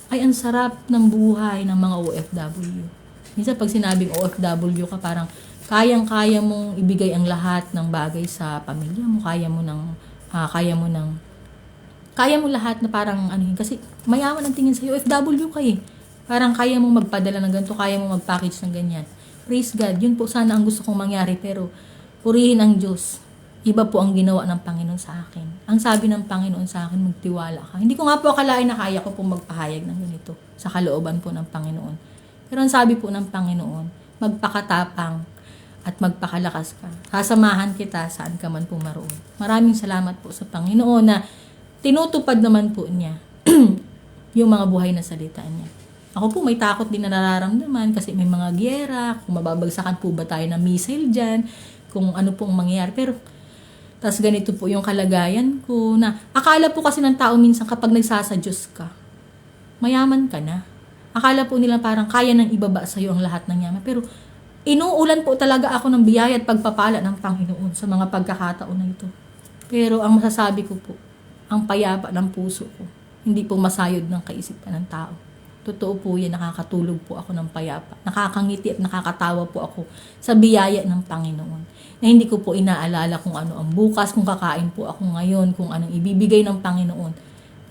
ay ang sarap ng buhay ng mga OFW. Minsan pag sinabing OFW ka, parang kayang-kaya mong ibigay ang lahat ng bagay sa pamilya mo. Kaya mo lahat na parang ano yun. Kasi mayaman ang tingin sa'yo, OFW ka eh. Parang kaya mong magpadala ng ganito, kaya mong mag-package ng ganyan. Praise God. Yun po sana ang gusto kong mangyari, pero purihin ang Diyos. Iba po ang ginawa ng Panginoon sa akin. Ang sabi ng Panginoon sa akin, magtiwala ka. Hindi ko nga po akalain na kaya ko pong magpahayag ng ganito sa kalooban po ng Panginoon. Pero ang sabi po ng Panginoon, magpakatapang at magpakalakas ka. Sasamahan kita saan ka man po maroon. Maraming salamat po sa Panginoon na tinutupad naman po niya yung mga buhay na salita niya. Ako po may takot din na nararamdaman kasi may mga giyera, kung mababagsakan po ba tayo ng missile dyan, kung ano pong mangyayari. Pero, tas ganito po yung kalagayan ko na akala po kasi ng tao minsan kapag nagsasadyos ka, mayaman ka na. Akala po nila parang kaya nang ibaba sa'yo ang lahat ng yaman. Pero, inuulan po talaga ako ng biyaya at pagpapala ng Panginoon sa mga pagkakataon na ito. Pero, ang masasabi ko po, ang payapa ng puso ko, hindi po masayod ng kaisipan ng tao. Totoo po yan, nakakatulog po ako ng payapa. Nakakangiti at nakakatawa po ako sa biyaya ng Panginoon. Na hindi ko po inaalala kung ano ang bukas, kung kakain po ako ngayon, kung anong ibibigay ng Panginoon.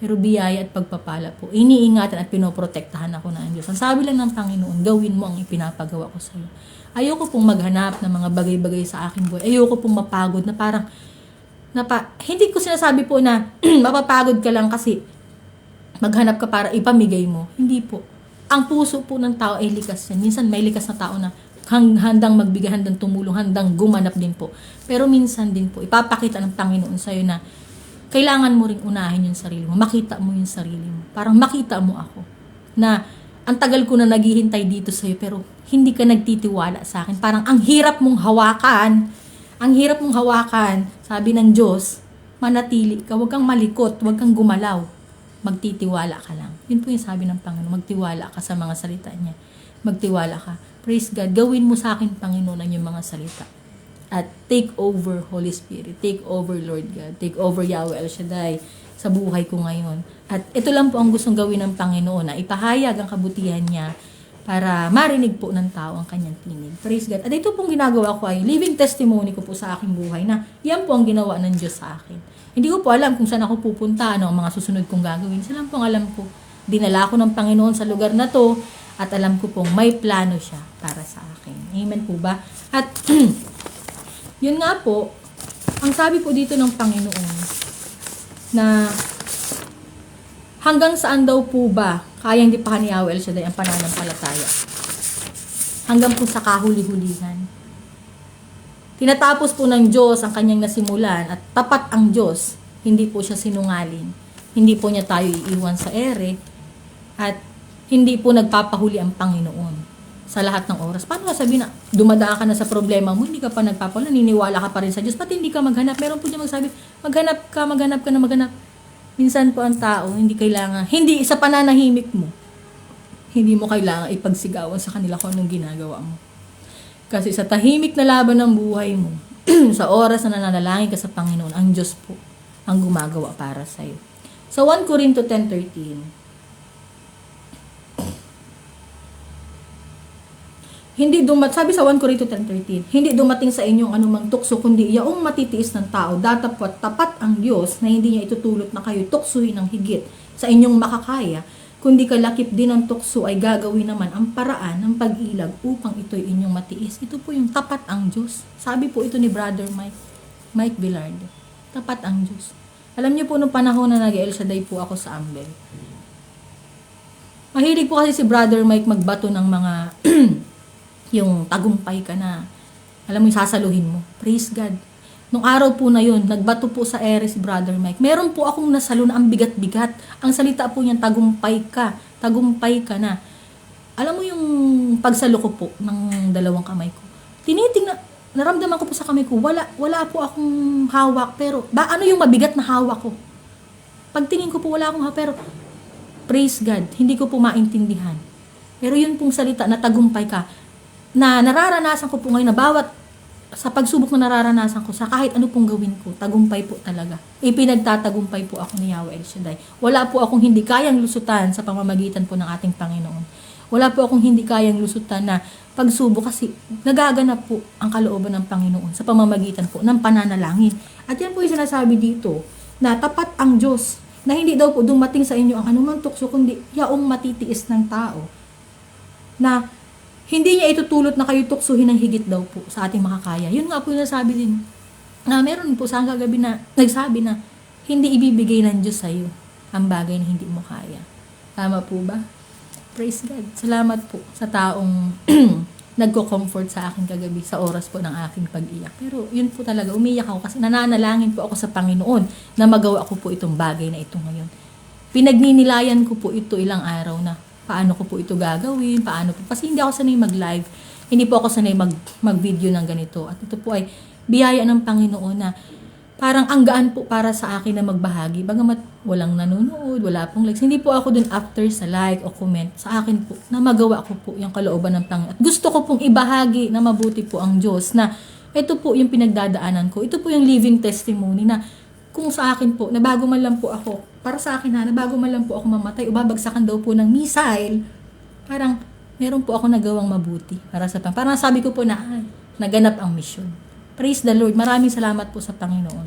Pero biyaya at pagpapala po, iniingatan at pinoprotektahan ako ng Diyos. Ang sabi lang ng Panginoon, gawin mo ang ipinapagawa ko sa iyo. Ayoko pong maghanap ng mga bagay-bagay sa aking buhay. Ayoko pong mapagod na parang, hindi ko sinasabi po na mapapagod ka lang kasi maghanap ka para ipamigay mo. Hindi po. Ang puso po ng tao ay likas yan. Minsan may likas na tao na handang magbigay, handang tumulong, handang gumanap din po. Pero minsan din po, ipapakita ng Panginoon sa'yo na kailangan mo ring unahin yung sarili mo. Makita mo yung sarili mo. Parang makita mo ako. Na ang tagal ko na naghihintay dito sa'yo pero hindi ka nagtitiwala sa akin. Parang ang hirap mong hawakan. Ang hirap mong hawakan. Sabi ng Diyos, manatili ka. Huwag kang malikot. Huwag kang gumalaw. Magtitiwala ka lang. Yun po yung sabi ng Panginoon. Magtiwala ka sa mga salita niya. Magtiwala ka. Praise God. Gawin mo sa akin, Panginoon, ang yung mga salita. At take over, Holy Spirit. Take over, Lord God. Take over, Yahweh El Shaddai, sa buhay ko ngayon. At ito lang po ang gustong gawin ng Panginoon, na ipahayag ang kabutihan niya para marinig po ng tao ang kanyang tinig. Praise God. At ito pong ginagawa ko ay living testimony ko po sa aking buhay na yan po ang ginawa ng Diyos sa akin. Hindi ko po alam kung saan ako pupunta, ano ang mga susunod kong gagawin. Sila po ang alam ko. Dinala ko ng Panginoon sa lugar na to at alam ko pong may plano siya para sa akin. Amen po ba? At yun nga po, ang sabi po dito ng Panginoon na hanggang saan daw po ba kayang dipakan ni Yahweh El Shaddai ang pananampalataya? Hanggang po sa kahuli-hulihan. Tinatapos po ng Diyos ang kanyang nasimulan at tapat ang Diyos. Hindi po siya sinungaling. Hindi po niya tayo iiwan sa ere at hindi po nagpapahuli ang Panginoon sa lahat ng oras. Paano ka sabihin na dumadaan ka na sa problema mo, hindi ka pa nagpapahuli, naniniwala ka pa rin sa Diyos, pati hindi ka maghanap. Meron po niya magsabi, maghanap ka na maghanap. Minsan po ang tao, hindi sa pananahimik mo, hindi mo kailangan ipagsigawan sa kanila kung anong ginagawa mo. Kasi sa tahimik na laban ng buhay mo, sa oras na nananalangin ka sa Panginoon, ang Diyos po ang gumagawa para sa iyo. Sa 1 Corinto 10:13, sabi sa 1 Corinto 10:13, hindi dumating sa inyong anumang tukso, kundi yaong matitiis ng tao, datapwat tapat ang Diyos na hindi niya itutulot na kayo tuksuhin ng higit sa inyong makakaya, kundi kalakip din ng tukso ay gagawin naman ang paraan ng pag-ilag upang ito'y inyong matiis. Ito po yung tapat ang Diyos. Sabi po ito ni Brother Mike Velarde. Tapat ang Diyos. Alam niyo po, nung panahon na nag-El Shaddai po ako sa Ambel, mahilig po kasi si Brother Mike magbato ng mga yung tagumpay ka na. Alam mo, yung sasaluhin mo. Praise God. Nung araw po na yun, nagbato po sa ere si Brother Mike. Meron po akong nasalo na ang bigat-bigat. Ang salita po niyan, tagumpay ka. Tagumpay ka na. Alam mo yung pagsalo ko po ng dalawang kamay ko. Tinitingnan, naramdaman ko po sa kamay ko, wala po akong hawak. Pero, ano yung mabigat na hawak ko? Pagtingin ko po, wala akong hawak. Pero, praise God, hindi ko po maintindihan. Pero yun pong salita na tagumpay ka, na nararanasan ko po ngayon na bawat sa pagsubok na nararanasan ko sa kahit ano pong gawin ko, tagumpay po talaga. Ipinagtatagumpay po ako ni Yahweh El Shaddai. Wala po akong hindi kayang lusutan sa pamamagitan po ng ating Panginoon. Wala po akong hindi kayang lusutan na pagsubok kasi nagaganap po ang kalooban ng Panginoon sa pamamagitan po ng pananalangin. At yan po yung sinasabi dito na tapat ang Diyos na hindi daw po dumating sa inyo ang anumang tukso kundi yaong matitiis ng tao na hindi niya itutulot na kayo tuksuhin ng higit daw po sa ating makakaya. Yun nga po yung nasabi din. Na meron po sa kagabi na nagsabi na hindi ibibigay ng Diyos sa iyo ang bagay na hindi mo kaya. Tama po ba? Praise God. Salamat po sa taong nagko-comfort sa akin kagabi sa oras po ng aking pag-iyak. Pero yun po talaga, umiyak ako kasi nananalangin po ako sa Panginoon na magawa ko po itong bagay na ito ngayon. Pinagninilayan ko po ito ilang araw na. Paano ko po ito gagawin, paano po. Kasi hindi ako sanay mag-live, hindi po ako sanay mag-video ng ganito. At ito po ay biyaya ng Panginoon na parang ang gaan po para sa akin na magbahagi. Bagamat walang nanonood, wala pong likes. Hindi po ako dun after sa like o comment. Sa akin po, na magawa ko po yung kalooban ng Panginoon. At gusto ko pong ibahagi na mabuti po ang Diyos na ito po yung pinagdadaanan ko. Ito po yung living testimony na kung sa akin po, nabago man lang po ako, para sa akin na, nabago man lang po ako mamatay, o babagsakan daw po ng missile, parang meron po ako nagawang mabuti para sa Panginoon. Parang sabi ko po na, naganap ang mission. Praise the Lord. Maraming salamat po sa Panginoon.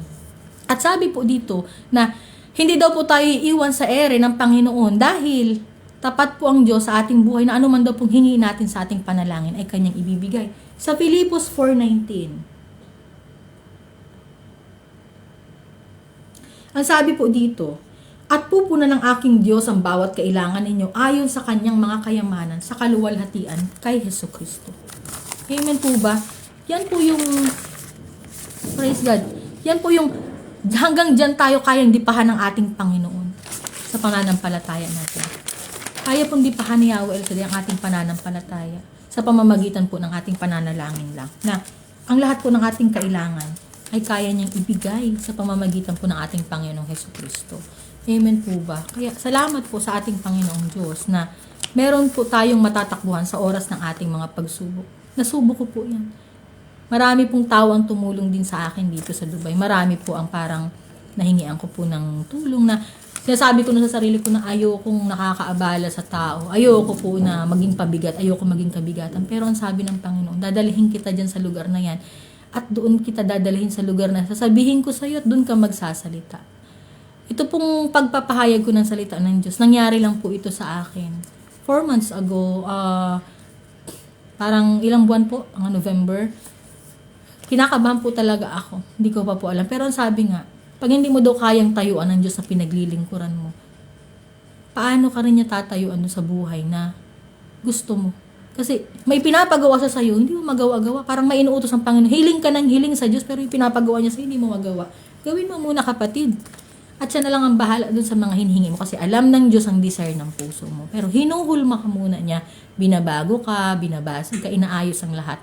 At sabi po dito na hindi daw po tayo iiwan sa ere ng Panginoon dahil tapat po ang Diyos sa ating buhay na anuman daw pong hingi natin sa ating panalangin ay Kanyang ibibigay. Sa Filipos 4:19, ang sabi po dito, at pupunan ng aking Diyos ang bawat kailangan ninyo ayon sa kanyang mga kayamanan sa kaluwalhatian kay Hesukristo. Amen po ba? Yan po yung, praise God, yan po yung hanggang dyan tayo kayang dipahan ng ating Panginoon sa pananampalataya natin. Kaya pong dipahan ni Yahweh El Shaddai ang ating pananampalataya sa pamamagitan po ng ating pananalangin lang. Na ang lahat po ng ating kailangan ay kaya niyang ibigay sa pamamagitan po ng ating Panginoong Hesukristo. Amen po ba? Kaya salamat po sa ating Panginoong Diyos na meron po tayong matatakbuhan sa oras ng ating mga pagsubok. Nasubok ko po yan. Marami pong tao ang tumulong din sa akin dito sa Dubai. Marami po ang parang nahingian ko po ng tulong na sinasabi ko na sa sarili ko na ayokong nakakaabala sa tao. Ayoko po na maging pabigat. Ayoko maging kabigatan. Pero ang sabi ng Panginoon, dadalhin kita dyan sa lugar na yan. At doon kita dadalhin sa lugar na sasabihin ko sa iyo at doon ka magsasalita. Ito pong pagpapahayag ko ng salita ng Diyos, nangyari lang po ito sa akin. 4 months ago, parang ilang buwan po, ang November, kinakabahan po talaga ako. Hindi ko pa po alam. Pero ang sabi nga, pag hindi mo daw kayang tayuan ng Diyos na pinaglilingkuran mo, paano ka rin niya tatayuan sa buhay na gusto mo? Kasi may pinapagawa siya sa'yo, hindi mo magawa-gawa. Parang may inuutos ang Panginoon. Hiling ka ng hiling sa Diyos, pero yung pinapagawa niya sa'yo, hindi mo magawa. Gawin mo muna, kapatid. At siya na lang ang bahala dun sa mga hinihingi mo. Kasi alam ng Diyos ang desire ng puso mo. Pero hinuhulma ka muna niya. Binabago ka, binabasag ka, inaayos ang lahat.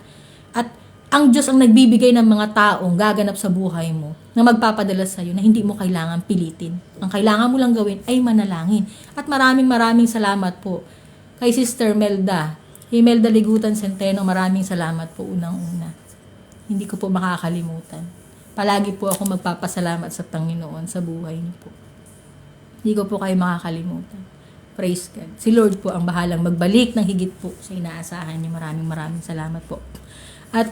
At ang Diyos ang nagbibigay ng mga taong gaganap sa buhay mo na magpapadala sa'yo na hindi mo kailangan pilitin. Ang kailangan mo lang gawin ay manalangin. At maraming salamat po kay Sister Melda. Imelda Ligutan Centeno, maraming salamat po unang-una. Hindi ko po makakalimutan. Palagi po ako magpapasalamat sa Panginoon sa buhay niyo po. Hindi ko po kayo makakalimutan. Praise God. Si Lord po ang bahalang magbalik ng higit po sa inaasahan niyo. Maraming salamat po. At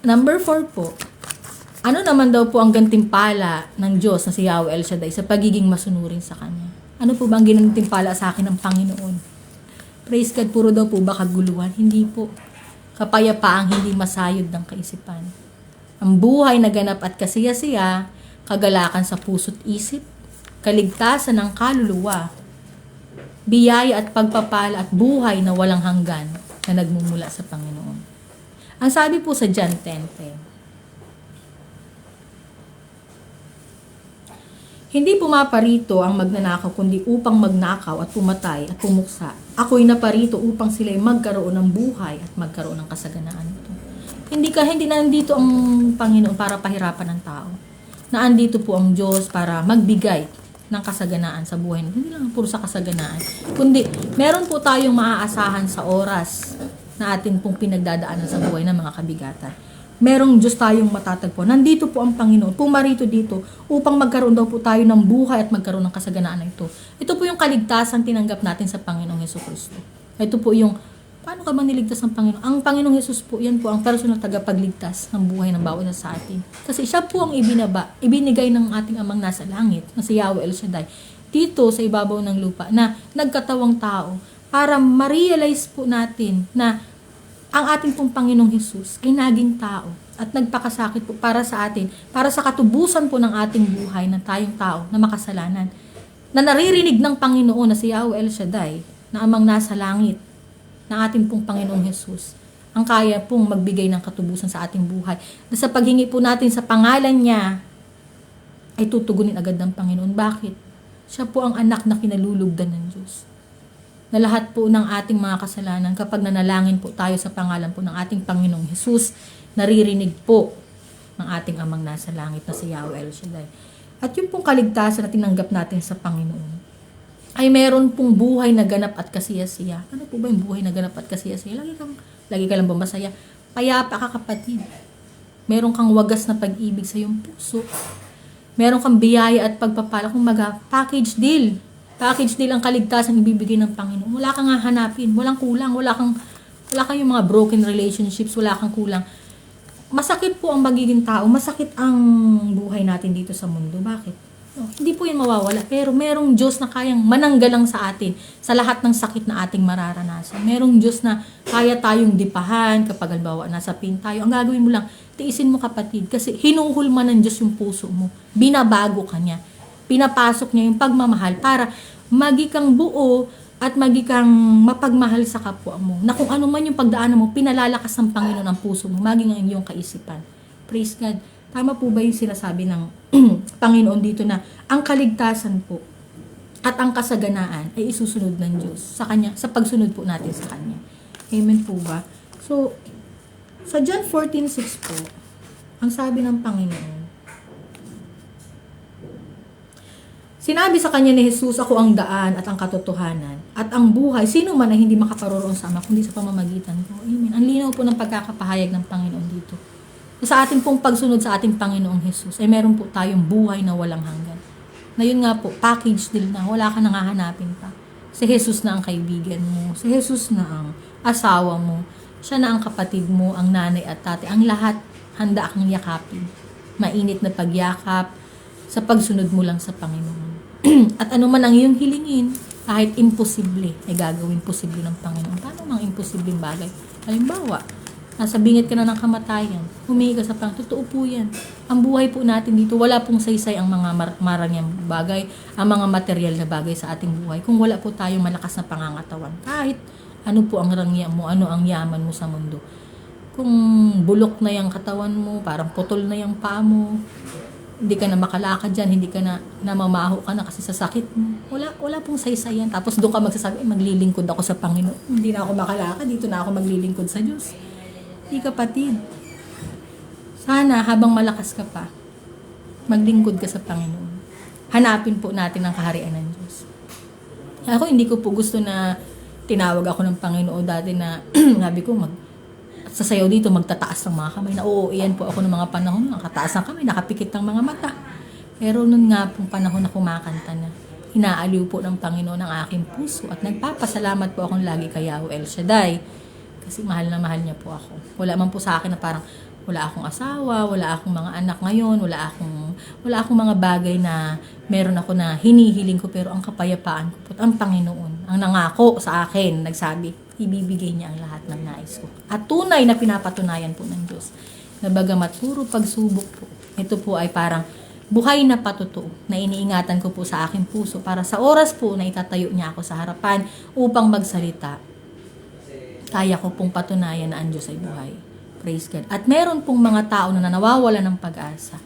number 4 po, ano naman daw po ang gantimpala ng Diyos na si Yahweh El Shaddai sa pagiging masunurin sa Kanya? Ano po ba ang ginantimpala sa akin ng Panginoon? Praise God, puro daw po ba kaguluhan? Hindi po. Kapayapaang hindi masayod ng kaisipan. Ang buhay na ganap at kasiya-siya, kagalakan sa puso't isip, kaligtasan ng kaluluwa, biyaya at pagpapala at buhay na walang hanggan na nagmumula sa Panginoon. Ang sabi po sa John 10:10, hindi pumaparito ang magnanakaw kundi upang magnakaw at pumatay at pumuksa. Ako'y naparito upang sila'y magkaroon ng buhay at magkaroon ng kasaganaan ito. Hindi na nandito ang Panginoon para pahirapan ng tao. Naandito po ang Diyos para magbigay ng kasaganaan sa buhay. Hindi lang puro sa kasaganaan, kundi meron po tayong maaasahan sa oras na atin pong pinagdadaanan sa buhay ng mga kabigatan. Merong Diyos tayong matatagpo. Nandito po ang Panginoon. Pumarito dito upang magkaroon daw po tayo ng buhay at magkaroon ng kasaganaan na ito. Ito po yung kaligtasan tinanggap natin sa Panginoong Hesukristo. Ito po yung, paano ka ba niligtas ng Panginoon? Ang Panginoong Jesus po, yan po ang personal tagapagligtas ng buhay ng bawat isa sa atin. Kasi siya po ang ibinigay ng ating amang nasa langit, na si Yahweh El Shaddai, dito sa ibabaw ng lupa, na nagkatawang tao, para ma-realize po natin na ang ating pong Panginoong Hesus ay naging tao at nagpakasakit po para sa atin, para sa katubusan po ng ating buhay na tayong tao na makasalanan. Na naririnig ng Panginoon na si Yahweh El Shaddai, na amang nasa langit, na ating pong Panginoong Hesus, ang kaya pong magbigay ng katubusan sa ating buhay. Na sa paghingi po natin sa pangalan niya, ay tutugunin agad ng Panginoon. Bakit? Siya po ang anak na kinalulugdan ng Diyos. Na lahat po ng ating mga kasalanan, kapag nanalangin po tayo sa pangalan po ng ating Panginoong Hesus, naririnig po ng ating amang nasa langit na si Yahweh El Shaddai. At yung pong kaligtasan na tinanggap natin sa Panginoon, ay meron pong buhay na ganap at kasiyasiya. Ano po ba yung buhay na ganap at kasiyasiya? Lagi ka lang ba masaya? Payapa ka, kapatid. Meron kang wagas na pag-ibig sa iyong puso. Meron kang biyaya at pagpapala. Kung package deal. Package deal ang kaligtasan ibibigay ng Panginoon. Wala kang hahanapin, walang kulang, wala kang yung mga broken relationships, wala kang kulang. Masakit po ang magiging tao, masakit ang buhay natin dito sa mundo. Bakit? Hindi po yan mawawala, pero merong Diyos na kayang mananggalang sa atin sa lahat ng sakit na ating mararanasan. Merong Diyos na kaya tayong dipahan kapag halimbawa nasa pain tayo. Ang gagawin mo lang, tiisin mo, kapatid, kasi hinuhulma ng Diyos yung puso mo. Binabago ka niya. Pinapasok niya yung pagmamahal para magikang buo at magikang mapagmahal sa kapwa mo. Na kung ano man yung pagdaanan mo, pinalalakas ng Panginoon ang puso mo, maging ang iyong kaisipan. Praise God. Tama po ba yung sinasabi ng Panginoon dito na ang kaligtasan po at ang kasaganaan ay isusunod ng Diyos sa Kanya, sa pagsunod po natin sa Kanya. Amen po ba? So, sa John 14:6 po, ang sabi ng Panginoon, sinabi sa kanya ni Jesus, ako ang daan at ang katotohanan at ang buhay. Sino man ay hindi makaparoroon sa Ama kundi sa pamamagitan ko. Amen. Ang linaw po ng pagkakapahayag ng Panginoon dito. Sa ating pong pagsunod sa ating Panginoong Jesus, ay meron po tayong buhay na walang hanggan. Na yun nga po, package deal na, wala ka nang hahanapin pa. Si Jesus na ang kaibigan mo. Si Jesus na ang asawa mo. Siya na ang kapatid mo, ang nanay at tatay. Ang lahat, handa kang yakapin. Mainit na pagyakap sa pagsunod mo lang sa Panginoon. At ano man ang iyong hilingin, kahit imposible, ay gagawin posible ng Panginoon. Paano mang imposibleng bagay? Halimbawa, nasa bingit ka na ng kamatayan, humingi ka sa Panginoon. Totoo po yan. Ang buhay po natin dito, wala pong saysay ang mga marangyang bagay, ang mga material na bagay sa ating buhay. Kung wala po tayong malakas na pangangatawan, kahit ano po ang rangya mo, ano ang yaman mo sa mundo. Kung bulok na yung katawan mo, parang putol na yung paa mo, hindi ka na makalakad dyan, hindi ka na namamaho ka na kasi sa sakit mo. Wala pong saysayan. Tapos doon ka magsasabi, maglilingkod ako sa Panginoon. Hindi na ako makalakad, dito na ako maglilingkod sa Diyos. Hindi, kapatid. Sana habang malakas ka pa, maglingkod ka sa Panginoon. Hanapin po natin ang kaharian ng Diyos. Ako hindi ko po gusto na tinawag ako ng Panginoon dati na sabi ko sasayaw dito, magtataas ng mga kamay. Na oo, iyan po ako ng mga panahon. Nakataas ng kamay, nakapikit ng mga mata. Pero nun nga pong panahon na kumakanta na, inaaliw po ng Panginoon ang aking puso at nagpapasalamat po akong lagi kay Yahweh El Shaddai. Kasi mahal na mahal niya po ako. Wala man po sa akin na parang, Wala akong asawa, wala akong mga anak ngayon, wala akong mga bagay na meron ako na hinihiling ko, pero ang kapayapaan ko po, ang Panginoon, ang nangako sa akin, nagsabi, ibibigay niya ang lahat ng nais ko. At tunay na pinapatunayan po ng Diyos, na bagamat puro pagsubok po, ito po ay parang buhay na patotoo na iniingatan ko po sa aking puso para sa oras po na itatayo niya ako sa harapan upang magsalita, kaya ko pong patunayan na ang Diyos ay buhay. Praise God. At meron pong mga tao na nawawala ng pag-asa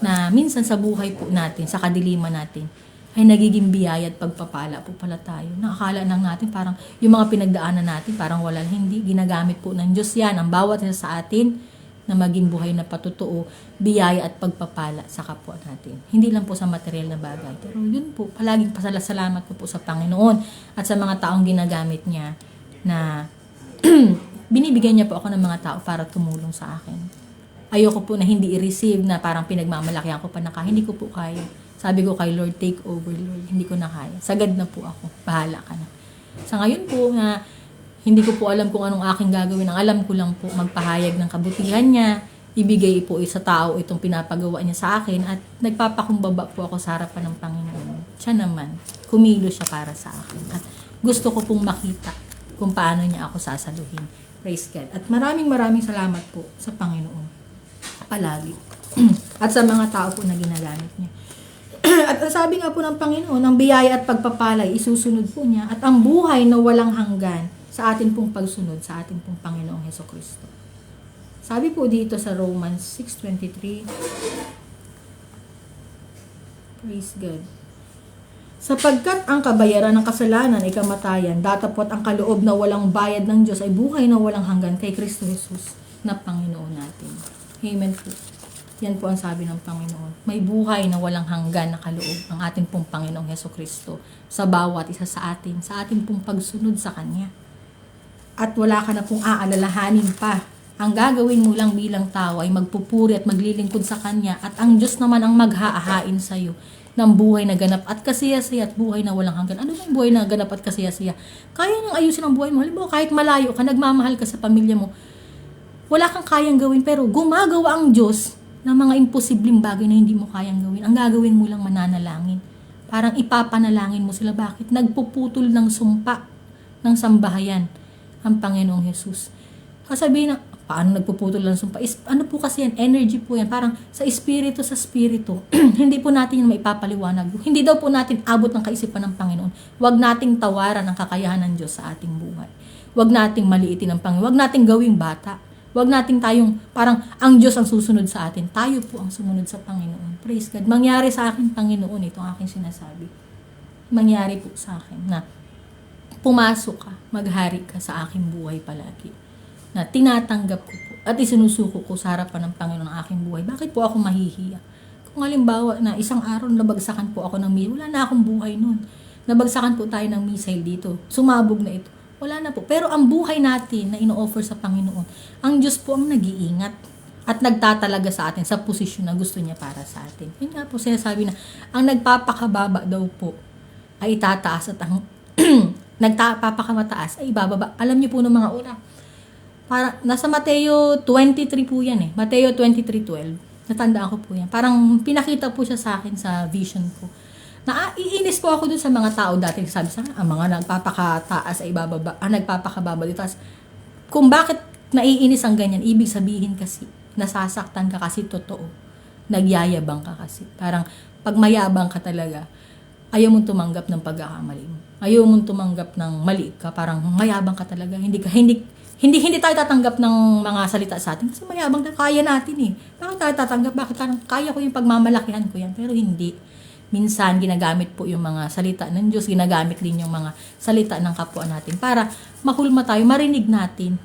na minsan sa buhay po natin, sa kadiliman natin, ay nagiging biyaya at pagpapala po pala tayo. Nakakala lang natin parang yung mga pinagdaanan natin parang wala, hindi. Ginagamit po ng Diyos yan, ang bawat isa sa atin na maging buhay na patotoo, biyaya at pagpapala sa kapwa natin. Hindi lang po sa material na bagay. Pero yun po, palaging pasalamat ko po sa Panginoon at sa mga taong ginagamit niya na binibigyan niya po ako ng mga tao para tumulong sa akin. Ayoko po na hindi i-receive na parang pinagmamalakihan ko pa na hindi ko po kaya. Sabi ko kay Lord, take over Lord, hindi ko na kaya. Sagad na po ako, bahala ka na. Sa ngayon po na hindi ko po alam kung anong aking gagawin. Ang alam ko lang po, magpahayag ng kabutihan niya, ibigay po sa tao itong pinapagawa niya sa akin at nagpapakumbaba po ako sa harapan ng Panginoon. Siya naman, kumilos siya para sa akin. At gusto ko pong makita kung paano niya ako sasaluhin. Praise God. At maraming salamat po sa Panginoon. Palagi. At sa mga tao po na ginagamit niya. At sabi nga po ng Panginoon, ang biyaya at pagpapalay, isusunod po niya. At ang buhay na walang hanggan sa atin pong pagsunod sa atin pong Panginoong Hesukristo. Sabi po dito sa Romans 6:23, praise God. Sapagkat ang kabayaran ng kasalanan ay kamatayan, datapot ang kaloob na walang bayad ng Diyos ay buhay na walang hanggan kay Kristo Jesus na Panginoon natin. Amen po. Yan po ang sabi ng Panginoon. May buhay na walang hanggan na kaloob ang ating pong Panginoong Hesukristo sa bawat isa sa ating pong pagsunod sa Kanya. At wala ka na pong aalalahanin pa. Ang gagawin mo lang bilang tao ay magpupuri at maglilingkod sa Kanya at ang Diyos naman ang maghaahain sa iyo ng buhay na ganap at kasiyasiya at buhay na walang hanggan. Ano yung buhay na ganap at kasiyasiya? Kaya nang ayusin ang buhay mo. Halimbawa, kahit malayo ka, nagmamahal ka sa pamilya mo, wala kang kayang gawin, pero gumagawa ang Diyos ng mga imposibleng bagay na hindi mo kayang gawin. Ang gagawin mo lang mananalangin. Parang ipapanalangin mo sila. Bakit? Nagpuputol ng sumpa ng sambahayan ang Panginoong Jesus. Kasabihin na, paano nagpuputol ng sumpa? Ano po kasi yan? Energy po yan. Parang sa espiritu. Hindi po natin yan maipapaliwanag. Hindi daw po natin abot ng kaisipan ng Panginoon. Huwag nating tawaran ang kakayahan ng Diyos sa ating buhay. Huwag nating maliitin ang Panginoon. Huwag nating gawing bata. Huwag nating tayong parang ang Diyos ang susunod sa atin. Tayo po ang sumunod sa Panginoon. Praise God. Mangyari sa akin, Panginoon, itong aking sinasabi. Mangyari po sa akin na pumasok ka, maghari ka sa aking buhay palagi. Na tinatanggap ko po at isinusuko ko sa harapan ng Panginoon ang aking buhay. Bakit po ako mahihiya? Kung halimbawa na isang araw nabagsakan po ako ng missile, wala na akong buhay nun. Nabagsakan po tayo ng missile dito. Sumabog na ito. Wala na po. Pero ang buhay natin na ino-offer sa Panginoon, ang Diyos po ang nag-iingat at nagtatalaga sa atin sa posisyon na gusto niya para sa atin. Yun nga po sinasabi na ang nagpapakababa daw po ay itataas at ang nagpapakamataas ay ibababa. Alam niyo po ng mga una, para nasa Mateo 23 po yan eh. Mateo 23:12. Natandaan ko po yan. Parang pinakita po siya sa akin sa vision ko. Naiinis po ako dun sa mga tao dati. Sabi sa akin, ang mga nagpapakataas ay ibababa. Nagpapakababa dito. Kung bakit naiinis ang ganyan, ibig sabihin kasi, nasasaktan ka kasi totoo. Nagyayabang ka kasi. Parang pag mayabang ka talaga, ayaw mong tumanggap ng pagkakamali mo. Ayaw mong tumanggap ng mali ka. Parang mayabang ka talaga. Hindi tayo tatanggap ng mga salita sa atin kasi mayabang tayo, kaya natin eh. Bakit tayo tatanggap? Bakit parang kaya ko yung pagmamalakihan ko yan? Pero hindi. Minsan, ginagamit po yung mga salita ng Diyos, ginagamit din yung mga salita ng kapwa natin para mahulma tayo, marinig natin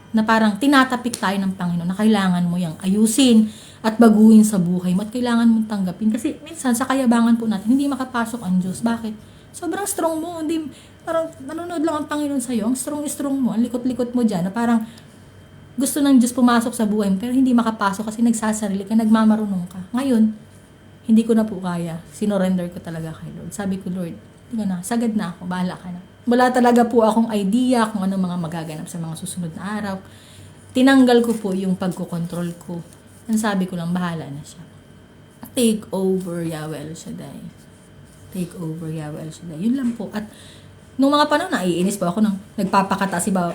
na parang tinatapik tayo ng Panginoon na kailangan mo yung ayusin at baguhin sa buhay mo at kailangan mong tanggapin. Kasi minsan, sa kayabangan po natin, hindi makapasok ang Diyos. Bakit? Sobrang strong mo, hindi, parang nanonood lang ang Panginoon sa'yo, ang strong mo, ang likot-likot mo dyan, na parang gusto ng Diyos pumasok sa buhay mo, pero hindi makapasok kasi nagsasarili ka, nagmamarunong ka. Ngayon, hindi ko na po kaya. Sinorender ko talaga kay Lord. Sabi ko, Lord, hindi ko na, sagad na ako, bahala ka na. Wala talaga po akong idea kung ano mga magaganap sa mga susunod na araw. tinanggal ko po yung pagkokontrol ko. Ang sabi ko lang, bahala na siya. Take over, Yahweh El Shaddai. Take over, Yahweh El Shaddai. Yun lang po. At nung mga panahon, naiinis po ako nang nagpapakata si Bawa.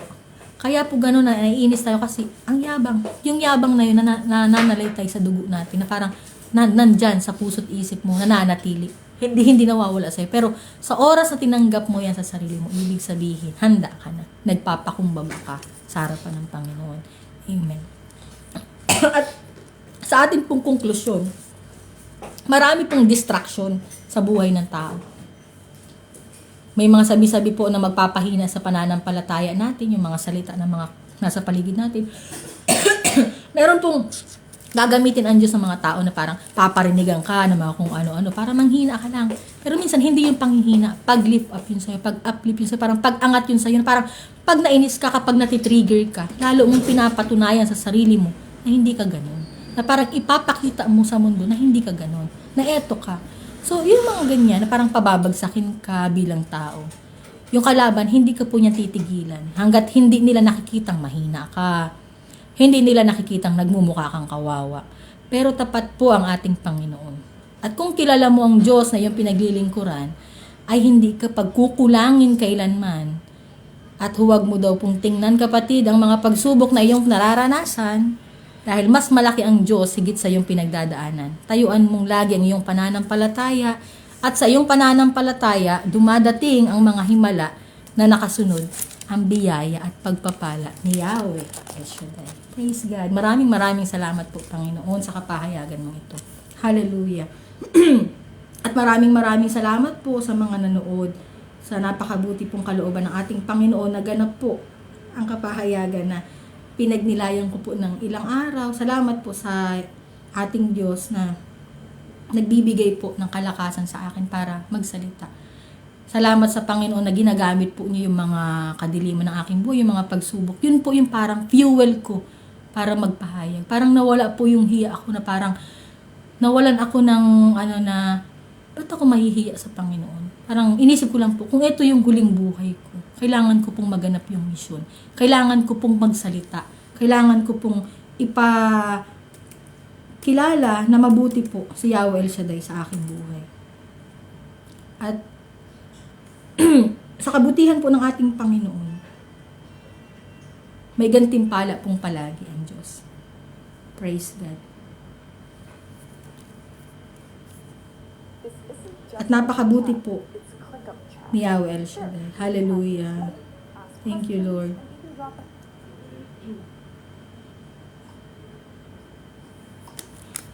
Kaya po gano'n na naiinis tayo kasi ang yabang. Yung yabang na yun na nananalaytay sa dugo natin na parang nandyan sa puso't isip mo, nananatili. Hindi nawawala sa'yo. Pero sa oras na tinanggap mo yan sa sarili mo, ibig sabihin, handa ka na. Nagpapakumbaba ka sa harapan ng Panginoon. Amen. At sa ating pong konklusyon, marami pong distraction sa buhay ng tao. May mga sabi-sabi po na magpapahina sa pananampalataya natin, yung mga salita ng mga nasa paligid natin. Meron pong gagamitin ang Diyos ng mga tao na parang paparinigan ka na mga kung ano-ano, para manghina ka lang. Pero minsan hindi yung panghihina, pag-lift up yun sa'yo, pag-uplift yun sa'yo, parang pag-angat yun sa'yo, parang pag nainis ka, kapag natitrigger ka, lalo mong pinapatunayan sa sarili mo na hindi ka ganun. Na parang ipapakita mo sa mundo na hindi ka ganun, na eto ka. So, yung mga ganyan, na parang pababagsakin ka bilang tao. Yung kalaban, hindi ka po niya titigilan. Hanggat hindi nila nakikitang mahina ka. Hindi nila nakikitang nagmumukha kang kawawa. Pero tapat po ang ating Panginoon. At kung kilala mo ang Diyos na iyong pinaglilingkuran, ay hindi ka pagkukulangin kailanman. At huwag mo daw pong tingnan, kapatid, ang mga pagsubok na iyong nararanasan, dahil mas malaki ang Diyos higit sa iyong pinagdadaanan. Tayuan mong lagi ang iyong pananampalataya, at sa iyong pananampalataya, dumadating ang mga himala na nakasunod ang biyaya at pagpapala ni Yahweh El Shaddai. Praise God. Maraming salamat po, Panginoon, sa kapahayagan mo ito. Hallelujah. At maraming salamat po sa mga nanood, sa napakabuti pong kalooban ng ating Panginoon na ganap po ang kapahayagan na pinagnilayan ko po ng ilang araw. Salamat po sa ating Diyos na nagbibigay po ng kalakasan sa akin para magsalita. Salamat sa Panginoon na ginagamit po niyo yung mga kadiliman ng aking buhay, yung mga pagsubok. Yun po yung parang fuel ko para magpahayag. Parang nawala po yung hiya ako na parang nawalan ako ng ba't ako mahihiya sa Panginoon? Parang inisip ko lang po, kung ito yung huling buhay ko, kailangan ko pong maganap yung misyon. Kailangan ko pong magsalita. Kailangan ko pong ipakilala na mabuti po si Yahweh El Shaddai sa aking buhay. At sa kabutihan po ng ating Panginoon, may gantimpala pong palagi ang Diyos. Praise God. At napakabuti po ni Yahweh El Shaddai. Hallelujah. Thank you, Lord.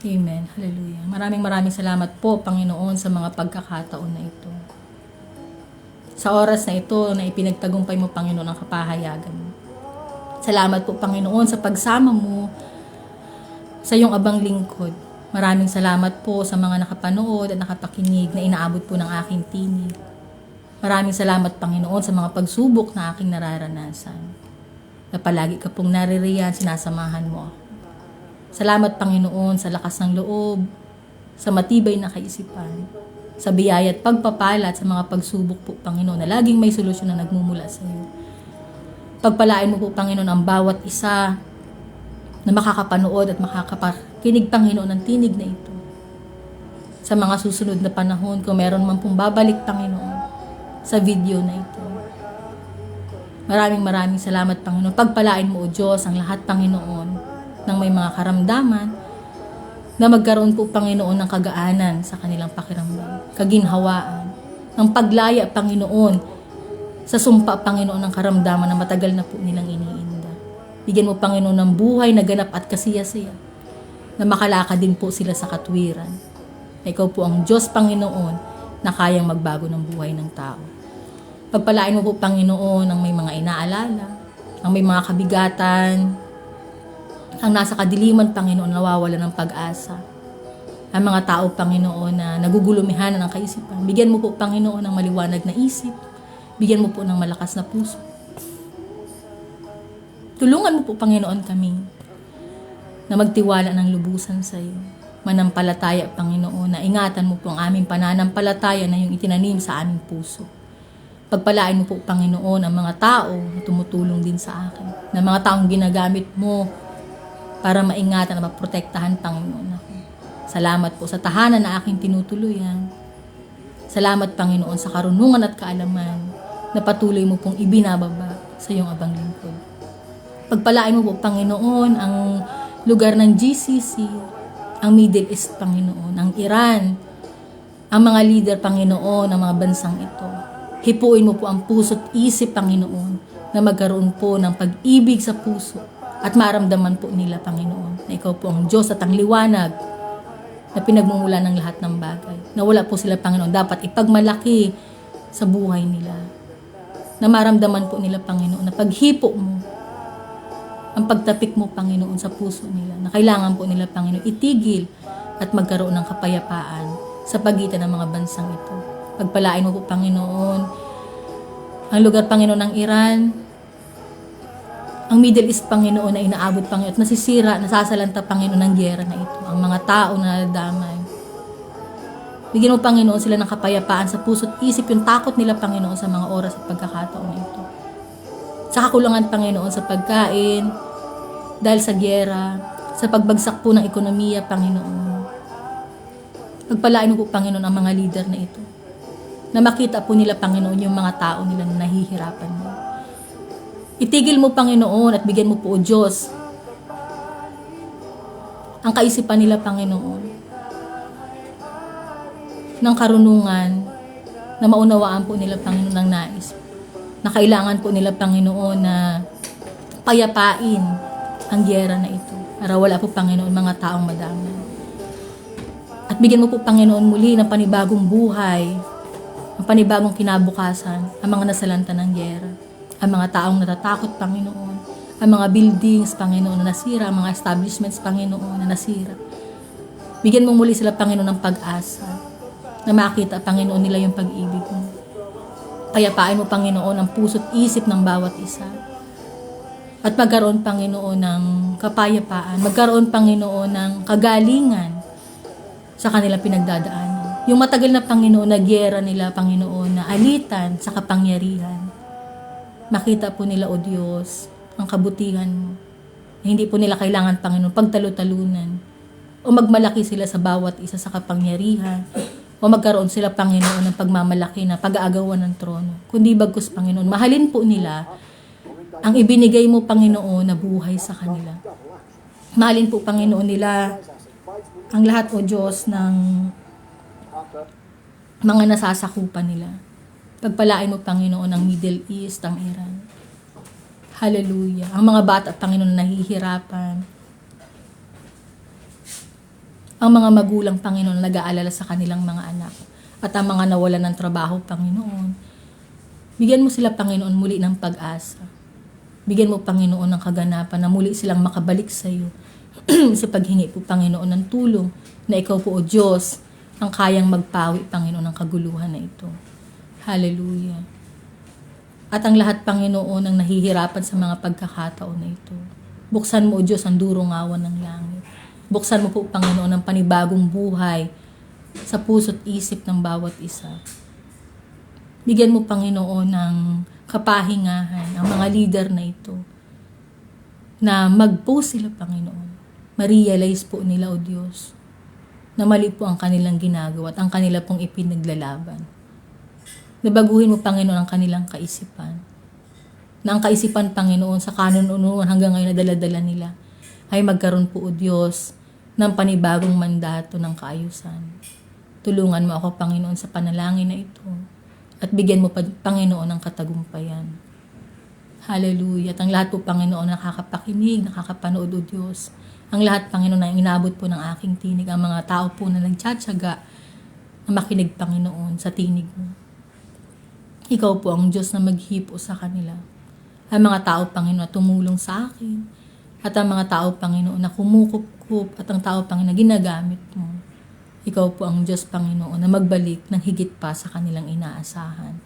Amen. Hallelujah. Maraming salamat po, Panginoon, sa mga pagkakataon na ito. Sa oras na ito na ipinagtagumpay mo, Panginoon, ang kapahayagan mo. Salamat po, Panginoon, sa pagsama mo sa iyong abang lingkod. Maraming salamat po sa mga nakapanood at nakapakinig na inaabot po ng aking tinig. Maraming salamat, Panginoon, sa mga pagsubok na aking nararanasan. Na palagi ka pong naririyan, sinasamahan mo ako. Salamat, Panginoon, sa lakas ng loob, sa matibay na kaisipan, sa biyaya at pagpapala at sa mga pagsubok po, Panginoon, na laging may solusyon na nagmumula sa iyo. Pagpalain mo po, Panginoon, ang bawat isa na makakapanood at makakapakinig, Panginoon, ng tinig na ito. Sa mga susunod na panahon, kung meron man pong babalik, Panginoon, sa video na ito. Maraming salamat, Panginoon. Pagpalain mo, O Diyos, ang lahat, Panginoon, ng may mga karamdaman, na magkaroon po, Panginoon, ng kagaanan sa kanilang pakiramdam, kaginhawaan, ng paglaya, Panginoon, sa sumpa, Panginoon, ng karamdaman na matagal na po nilang iniinda. Bigyan mo, Panginoon, ng buhay na ganap at kasiya-siya, na makalakad din po sila sa katwiran. Ikaw po ang Diyos, Panginoon, na kayang magbago ng buhay ng tao. Pagpalain mo po, Panginoon, ang may mga inaalala, ang may mga kabigatan, ang nasa kadiliman, Panginoon, nawawala ng pag-asa. Ang mga tao, Panginoon, na nagugulumihan ng kaisipan. Bigyan mo po, Panginoon, ng maliwanag na isip. Bigyan mo po ng malakas na puso. Tulungan mo po, Panginoon, kami na magtiwala ng lubusan sa iyo. Manampalataya, Panginoon, na ingatan mo po ang aming pananampalataya na yung itinanim sa aming puso. Pagpalain mo po, Panginoon, ang mga tao na tumutulong din sa akin. Na mga taong ginagamit mo para maingatan at maprotektahan, Panginoon ako. Salamat po sa tahanan na aking tinutuluyan. Salamat, Panginoon, sa karunungan at kaalaman na patuloy mo pong ibinababa sa iyong abang lingkod. Pagpalain mo po, Panginoon, ang lugar ng GCC, ang Middle East, Panginoon, ang Iran, ang mga leader, Panginoon, ng mga bansang ito. Hipuin mo po ang puso't isip, Panginoon, na magkaroon po ng pag-ibig sa puso at maramdaman po nila, Panginoon, na ikaw po ang Diyos at ang liwanag na pinagmumula ng lahat ng bagay. Na wala po sila, Panginoon, dapat ipagmalaki sa buhay nila. Na maramdaman po nila, Panginoon, na paghipo mo, ang pagtapik mo, Panginoon, sa puso nila, na kailangan po nila, Panginoon, itigil at magkaroon ng kapayapaan sa pagitan ng mga bansang ito. Pagpalain mo po, Panginoon, ang lugar, Panginoon, ng Iran, ang Middle East, Panginoon, na inaabot, Panginoon, at nasisira, nasasalanta, Panginoon, ng giyera na ito. Ang mga tao na nadamay. Bigyan mo, Panginoon, sila ng kapayapaan sa puso't isip, yung takot nila, Panginoon, sa mga oras at pagkakataon na ito. Sa kakulangan, Panginoon, sa pagkain, dahil sa giyera, sa pagbagsak po ng ekonomiya, Panginoon. Pagpalain mo po, Panginoon, ang mga leader na ito. Na makita po nila, Panginoon, yung mga tao nila na nahihirapan mo. Itigil mo, Panginoon, at bigyan mo po, O Diyos, ang kaisipan nila, Panginoon, ng karunungan na maunawaan po nila, Panginoon, ng nais. Na kailangan po nila, Panginoon, na payapain ang giyera na ito. Para wala po, Panginoon, mga taong madamay. At bigyan mo po, Panginoon, muli ng panibagong buhay, ang panibagong kinabukasan, ang mga nasalanta ng giyera. Ang mga taong natatakot, Panginoon. Ang mga buildings, Panginoon, na nasira. Ang mga establishments, Panginoon, na nasira. Bigyan mo muli sila, Panginoon, ng pag-asa. Na makita, Panginoon, nila yung pag-ibig mo. Payapain mo, Panginoon, ang puso't isip ng bawat isa. At magkaroon, Panginoon, ng kapayapaan. Magkaroon, Panginoon, ng kagalingan sa kanilang pinagdadaanan. Yung matagal na, Panginoon, na giyera nila, Panginoon, na alitan sa kapangyarihan. Makita po nila, O Diyos, ang kabutihan mo. Na hindi po nila kailangan, Panginoon, pagtalo-talunan. O magmalaki sila sa bawat isa sa kapangyarihan. O magkaroon sila, Panginoon, ng pagmamalaki na pag-aagawan ng trono. Kundi bagkus, Panginoon, mahalin po nila ang ibinigay mo, Panginoon, na buhay sa kanila. Mahalin po, Panginoon, nila ang lahat, O Diyos, ng mga nasasakupan nila. Pagpalain mo, Panginoon, ang Middle East, ang Iran. Hallelujah. Ang mga bata, Panginoon, nahihirapan. Ang mga magulang, Panginoon, nag-aalala sa kanilang mga anak. At ang mga nawalan ng trabaho, Panginoon. Bigyan mo sila, Panginoon, muli ng pag-asa. Bigyan mo, Panginoon, ng kaganapan na muli silang makabalik sa iyo. Sa paghingi po, Panginoon, ng tulong na ikaw po, O Diyos, ang kayang magpawi, Panginoon, ng kaguluhan na ito. Hallelujah. At ang lahat, Panginoon, ang nahihirapan sa mga pagkakataon na ito. Buksan mo, O Diyos, ang durong awan ng langit. Buksan mo po, Panginoon, ang panibagong buhay sa puso't isip ng bawat isa. Bigyan mo, Panginoon, ng kapahingahan ang mga leader na ito. Na mag-post sila, Panginoon. Ma-realize po nila, O Diyos, na mali po ang kanilang ginagawa at ang kanila pong ipinaglalaban. Nabaguhin mo, Panginoon, ang kanilang kaisipan. Na ang kaisipan, Panginoon, sa kanunuan hanggang ngayon na dala-dala nila ay magkaroon po, O Diyos, ng panibagong mandato ng kaayusan. Tulungan mo ako, Panginoon, sa panalangin na ito. At bigyan mo, Panginoon, ng katagumpayan. Hallelujah. At ang lahat po, Panginoon, nakakapakinig, nakakapanood, O Diyos. Ang lahat, Panginoon, na inabot po ng aking tinig. Ang mga tao po na nagtsatsaga na makinig, Panginoon, sa tinig mo. Ikaw po ang Diyos na maghipo sa kanila. Ang mga tao, Panginoon, na tumulong sa akin. At ang mga tao, Panginoon, na kumukup at ang tao, Panginoon, na ginagamit mo. Ikaw po ang Diyos, Panginoon, na magbalik ng higit pa sa kanilang inaasahan.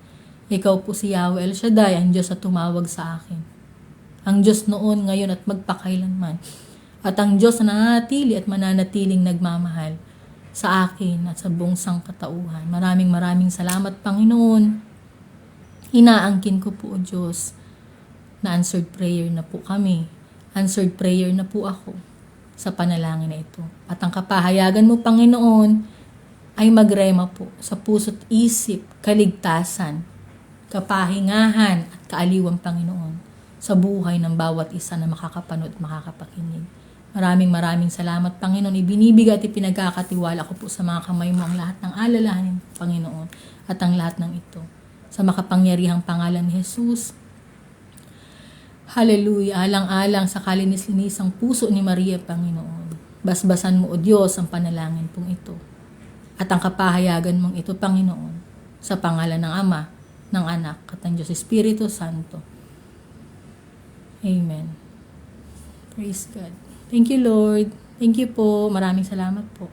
Ikaw po si Yahweh El Shaddai, ang Diyos na tumawag sa akin. Ang Diyos noon, ngayon at magpakailanman. At ang Diyos na nananatili at mananatiling nagmamahal sa akin at sa buong sangkatauhan. Maraming salamat, Panginoon. Inaangkin ko po, O Diyos, na answered prayer na po kami. Answered prayer na po ako sa panalangin na ito. At ang kapahayagan mo, Panginoon, ay magrema po sa puso't isip, kaligtasan, kapahingahan at kaaliwang, Panginoon, sa buhay ng bawat isa na makakapanood at makakapakinig. Maraming salamat, Panginoon. Ibinibigay at ipinagkakatiwala ko po sa mga kamay mo ang lahat ng alalahanin, Panginoon, at ang lahat ng ito. Sa makapangyarihang pangalan ni Jesus. Hallelujah. Alang-alang sa kalinis-linisang puso ni Maria, Panginoon. Basbasan mo, O Diyos, ang panalangin pong ito. At ang kapahayagan mong ito, Panginoon, sa pangalan ng Ama, ng Anak, at ng Diyos Espiritu Santo. Amen. Praise God. Thank you, Lord. Thank you po. Maraming salamat po.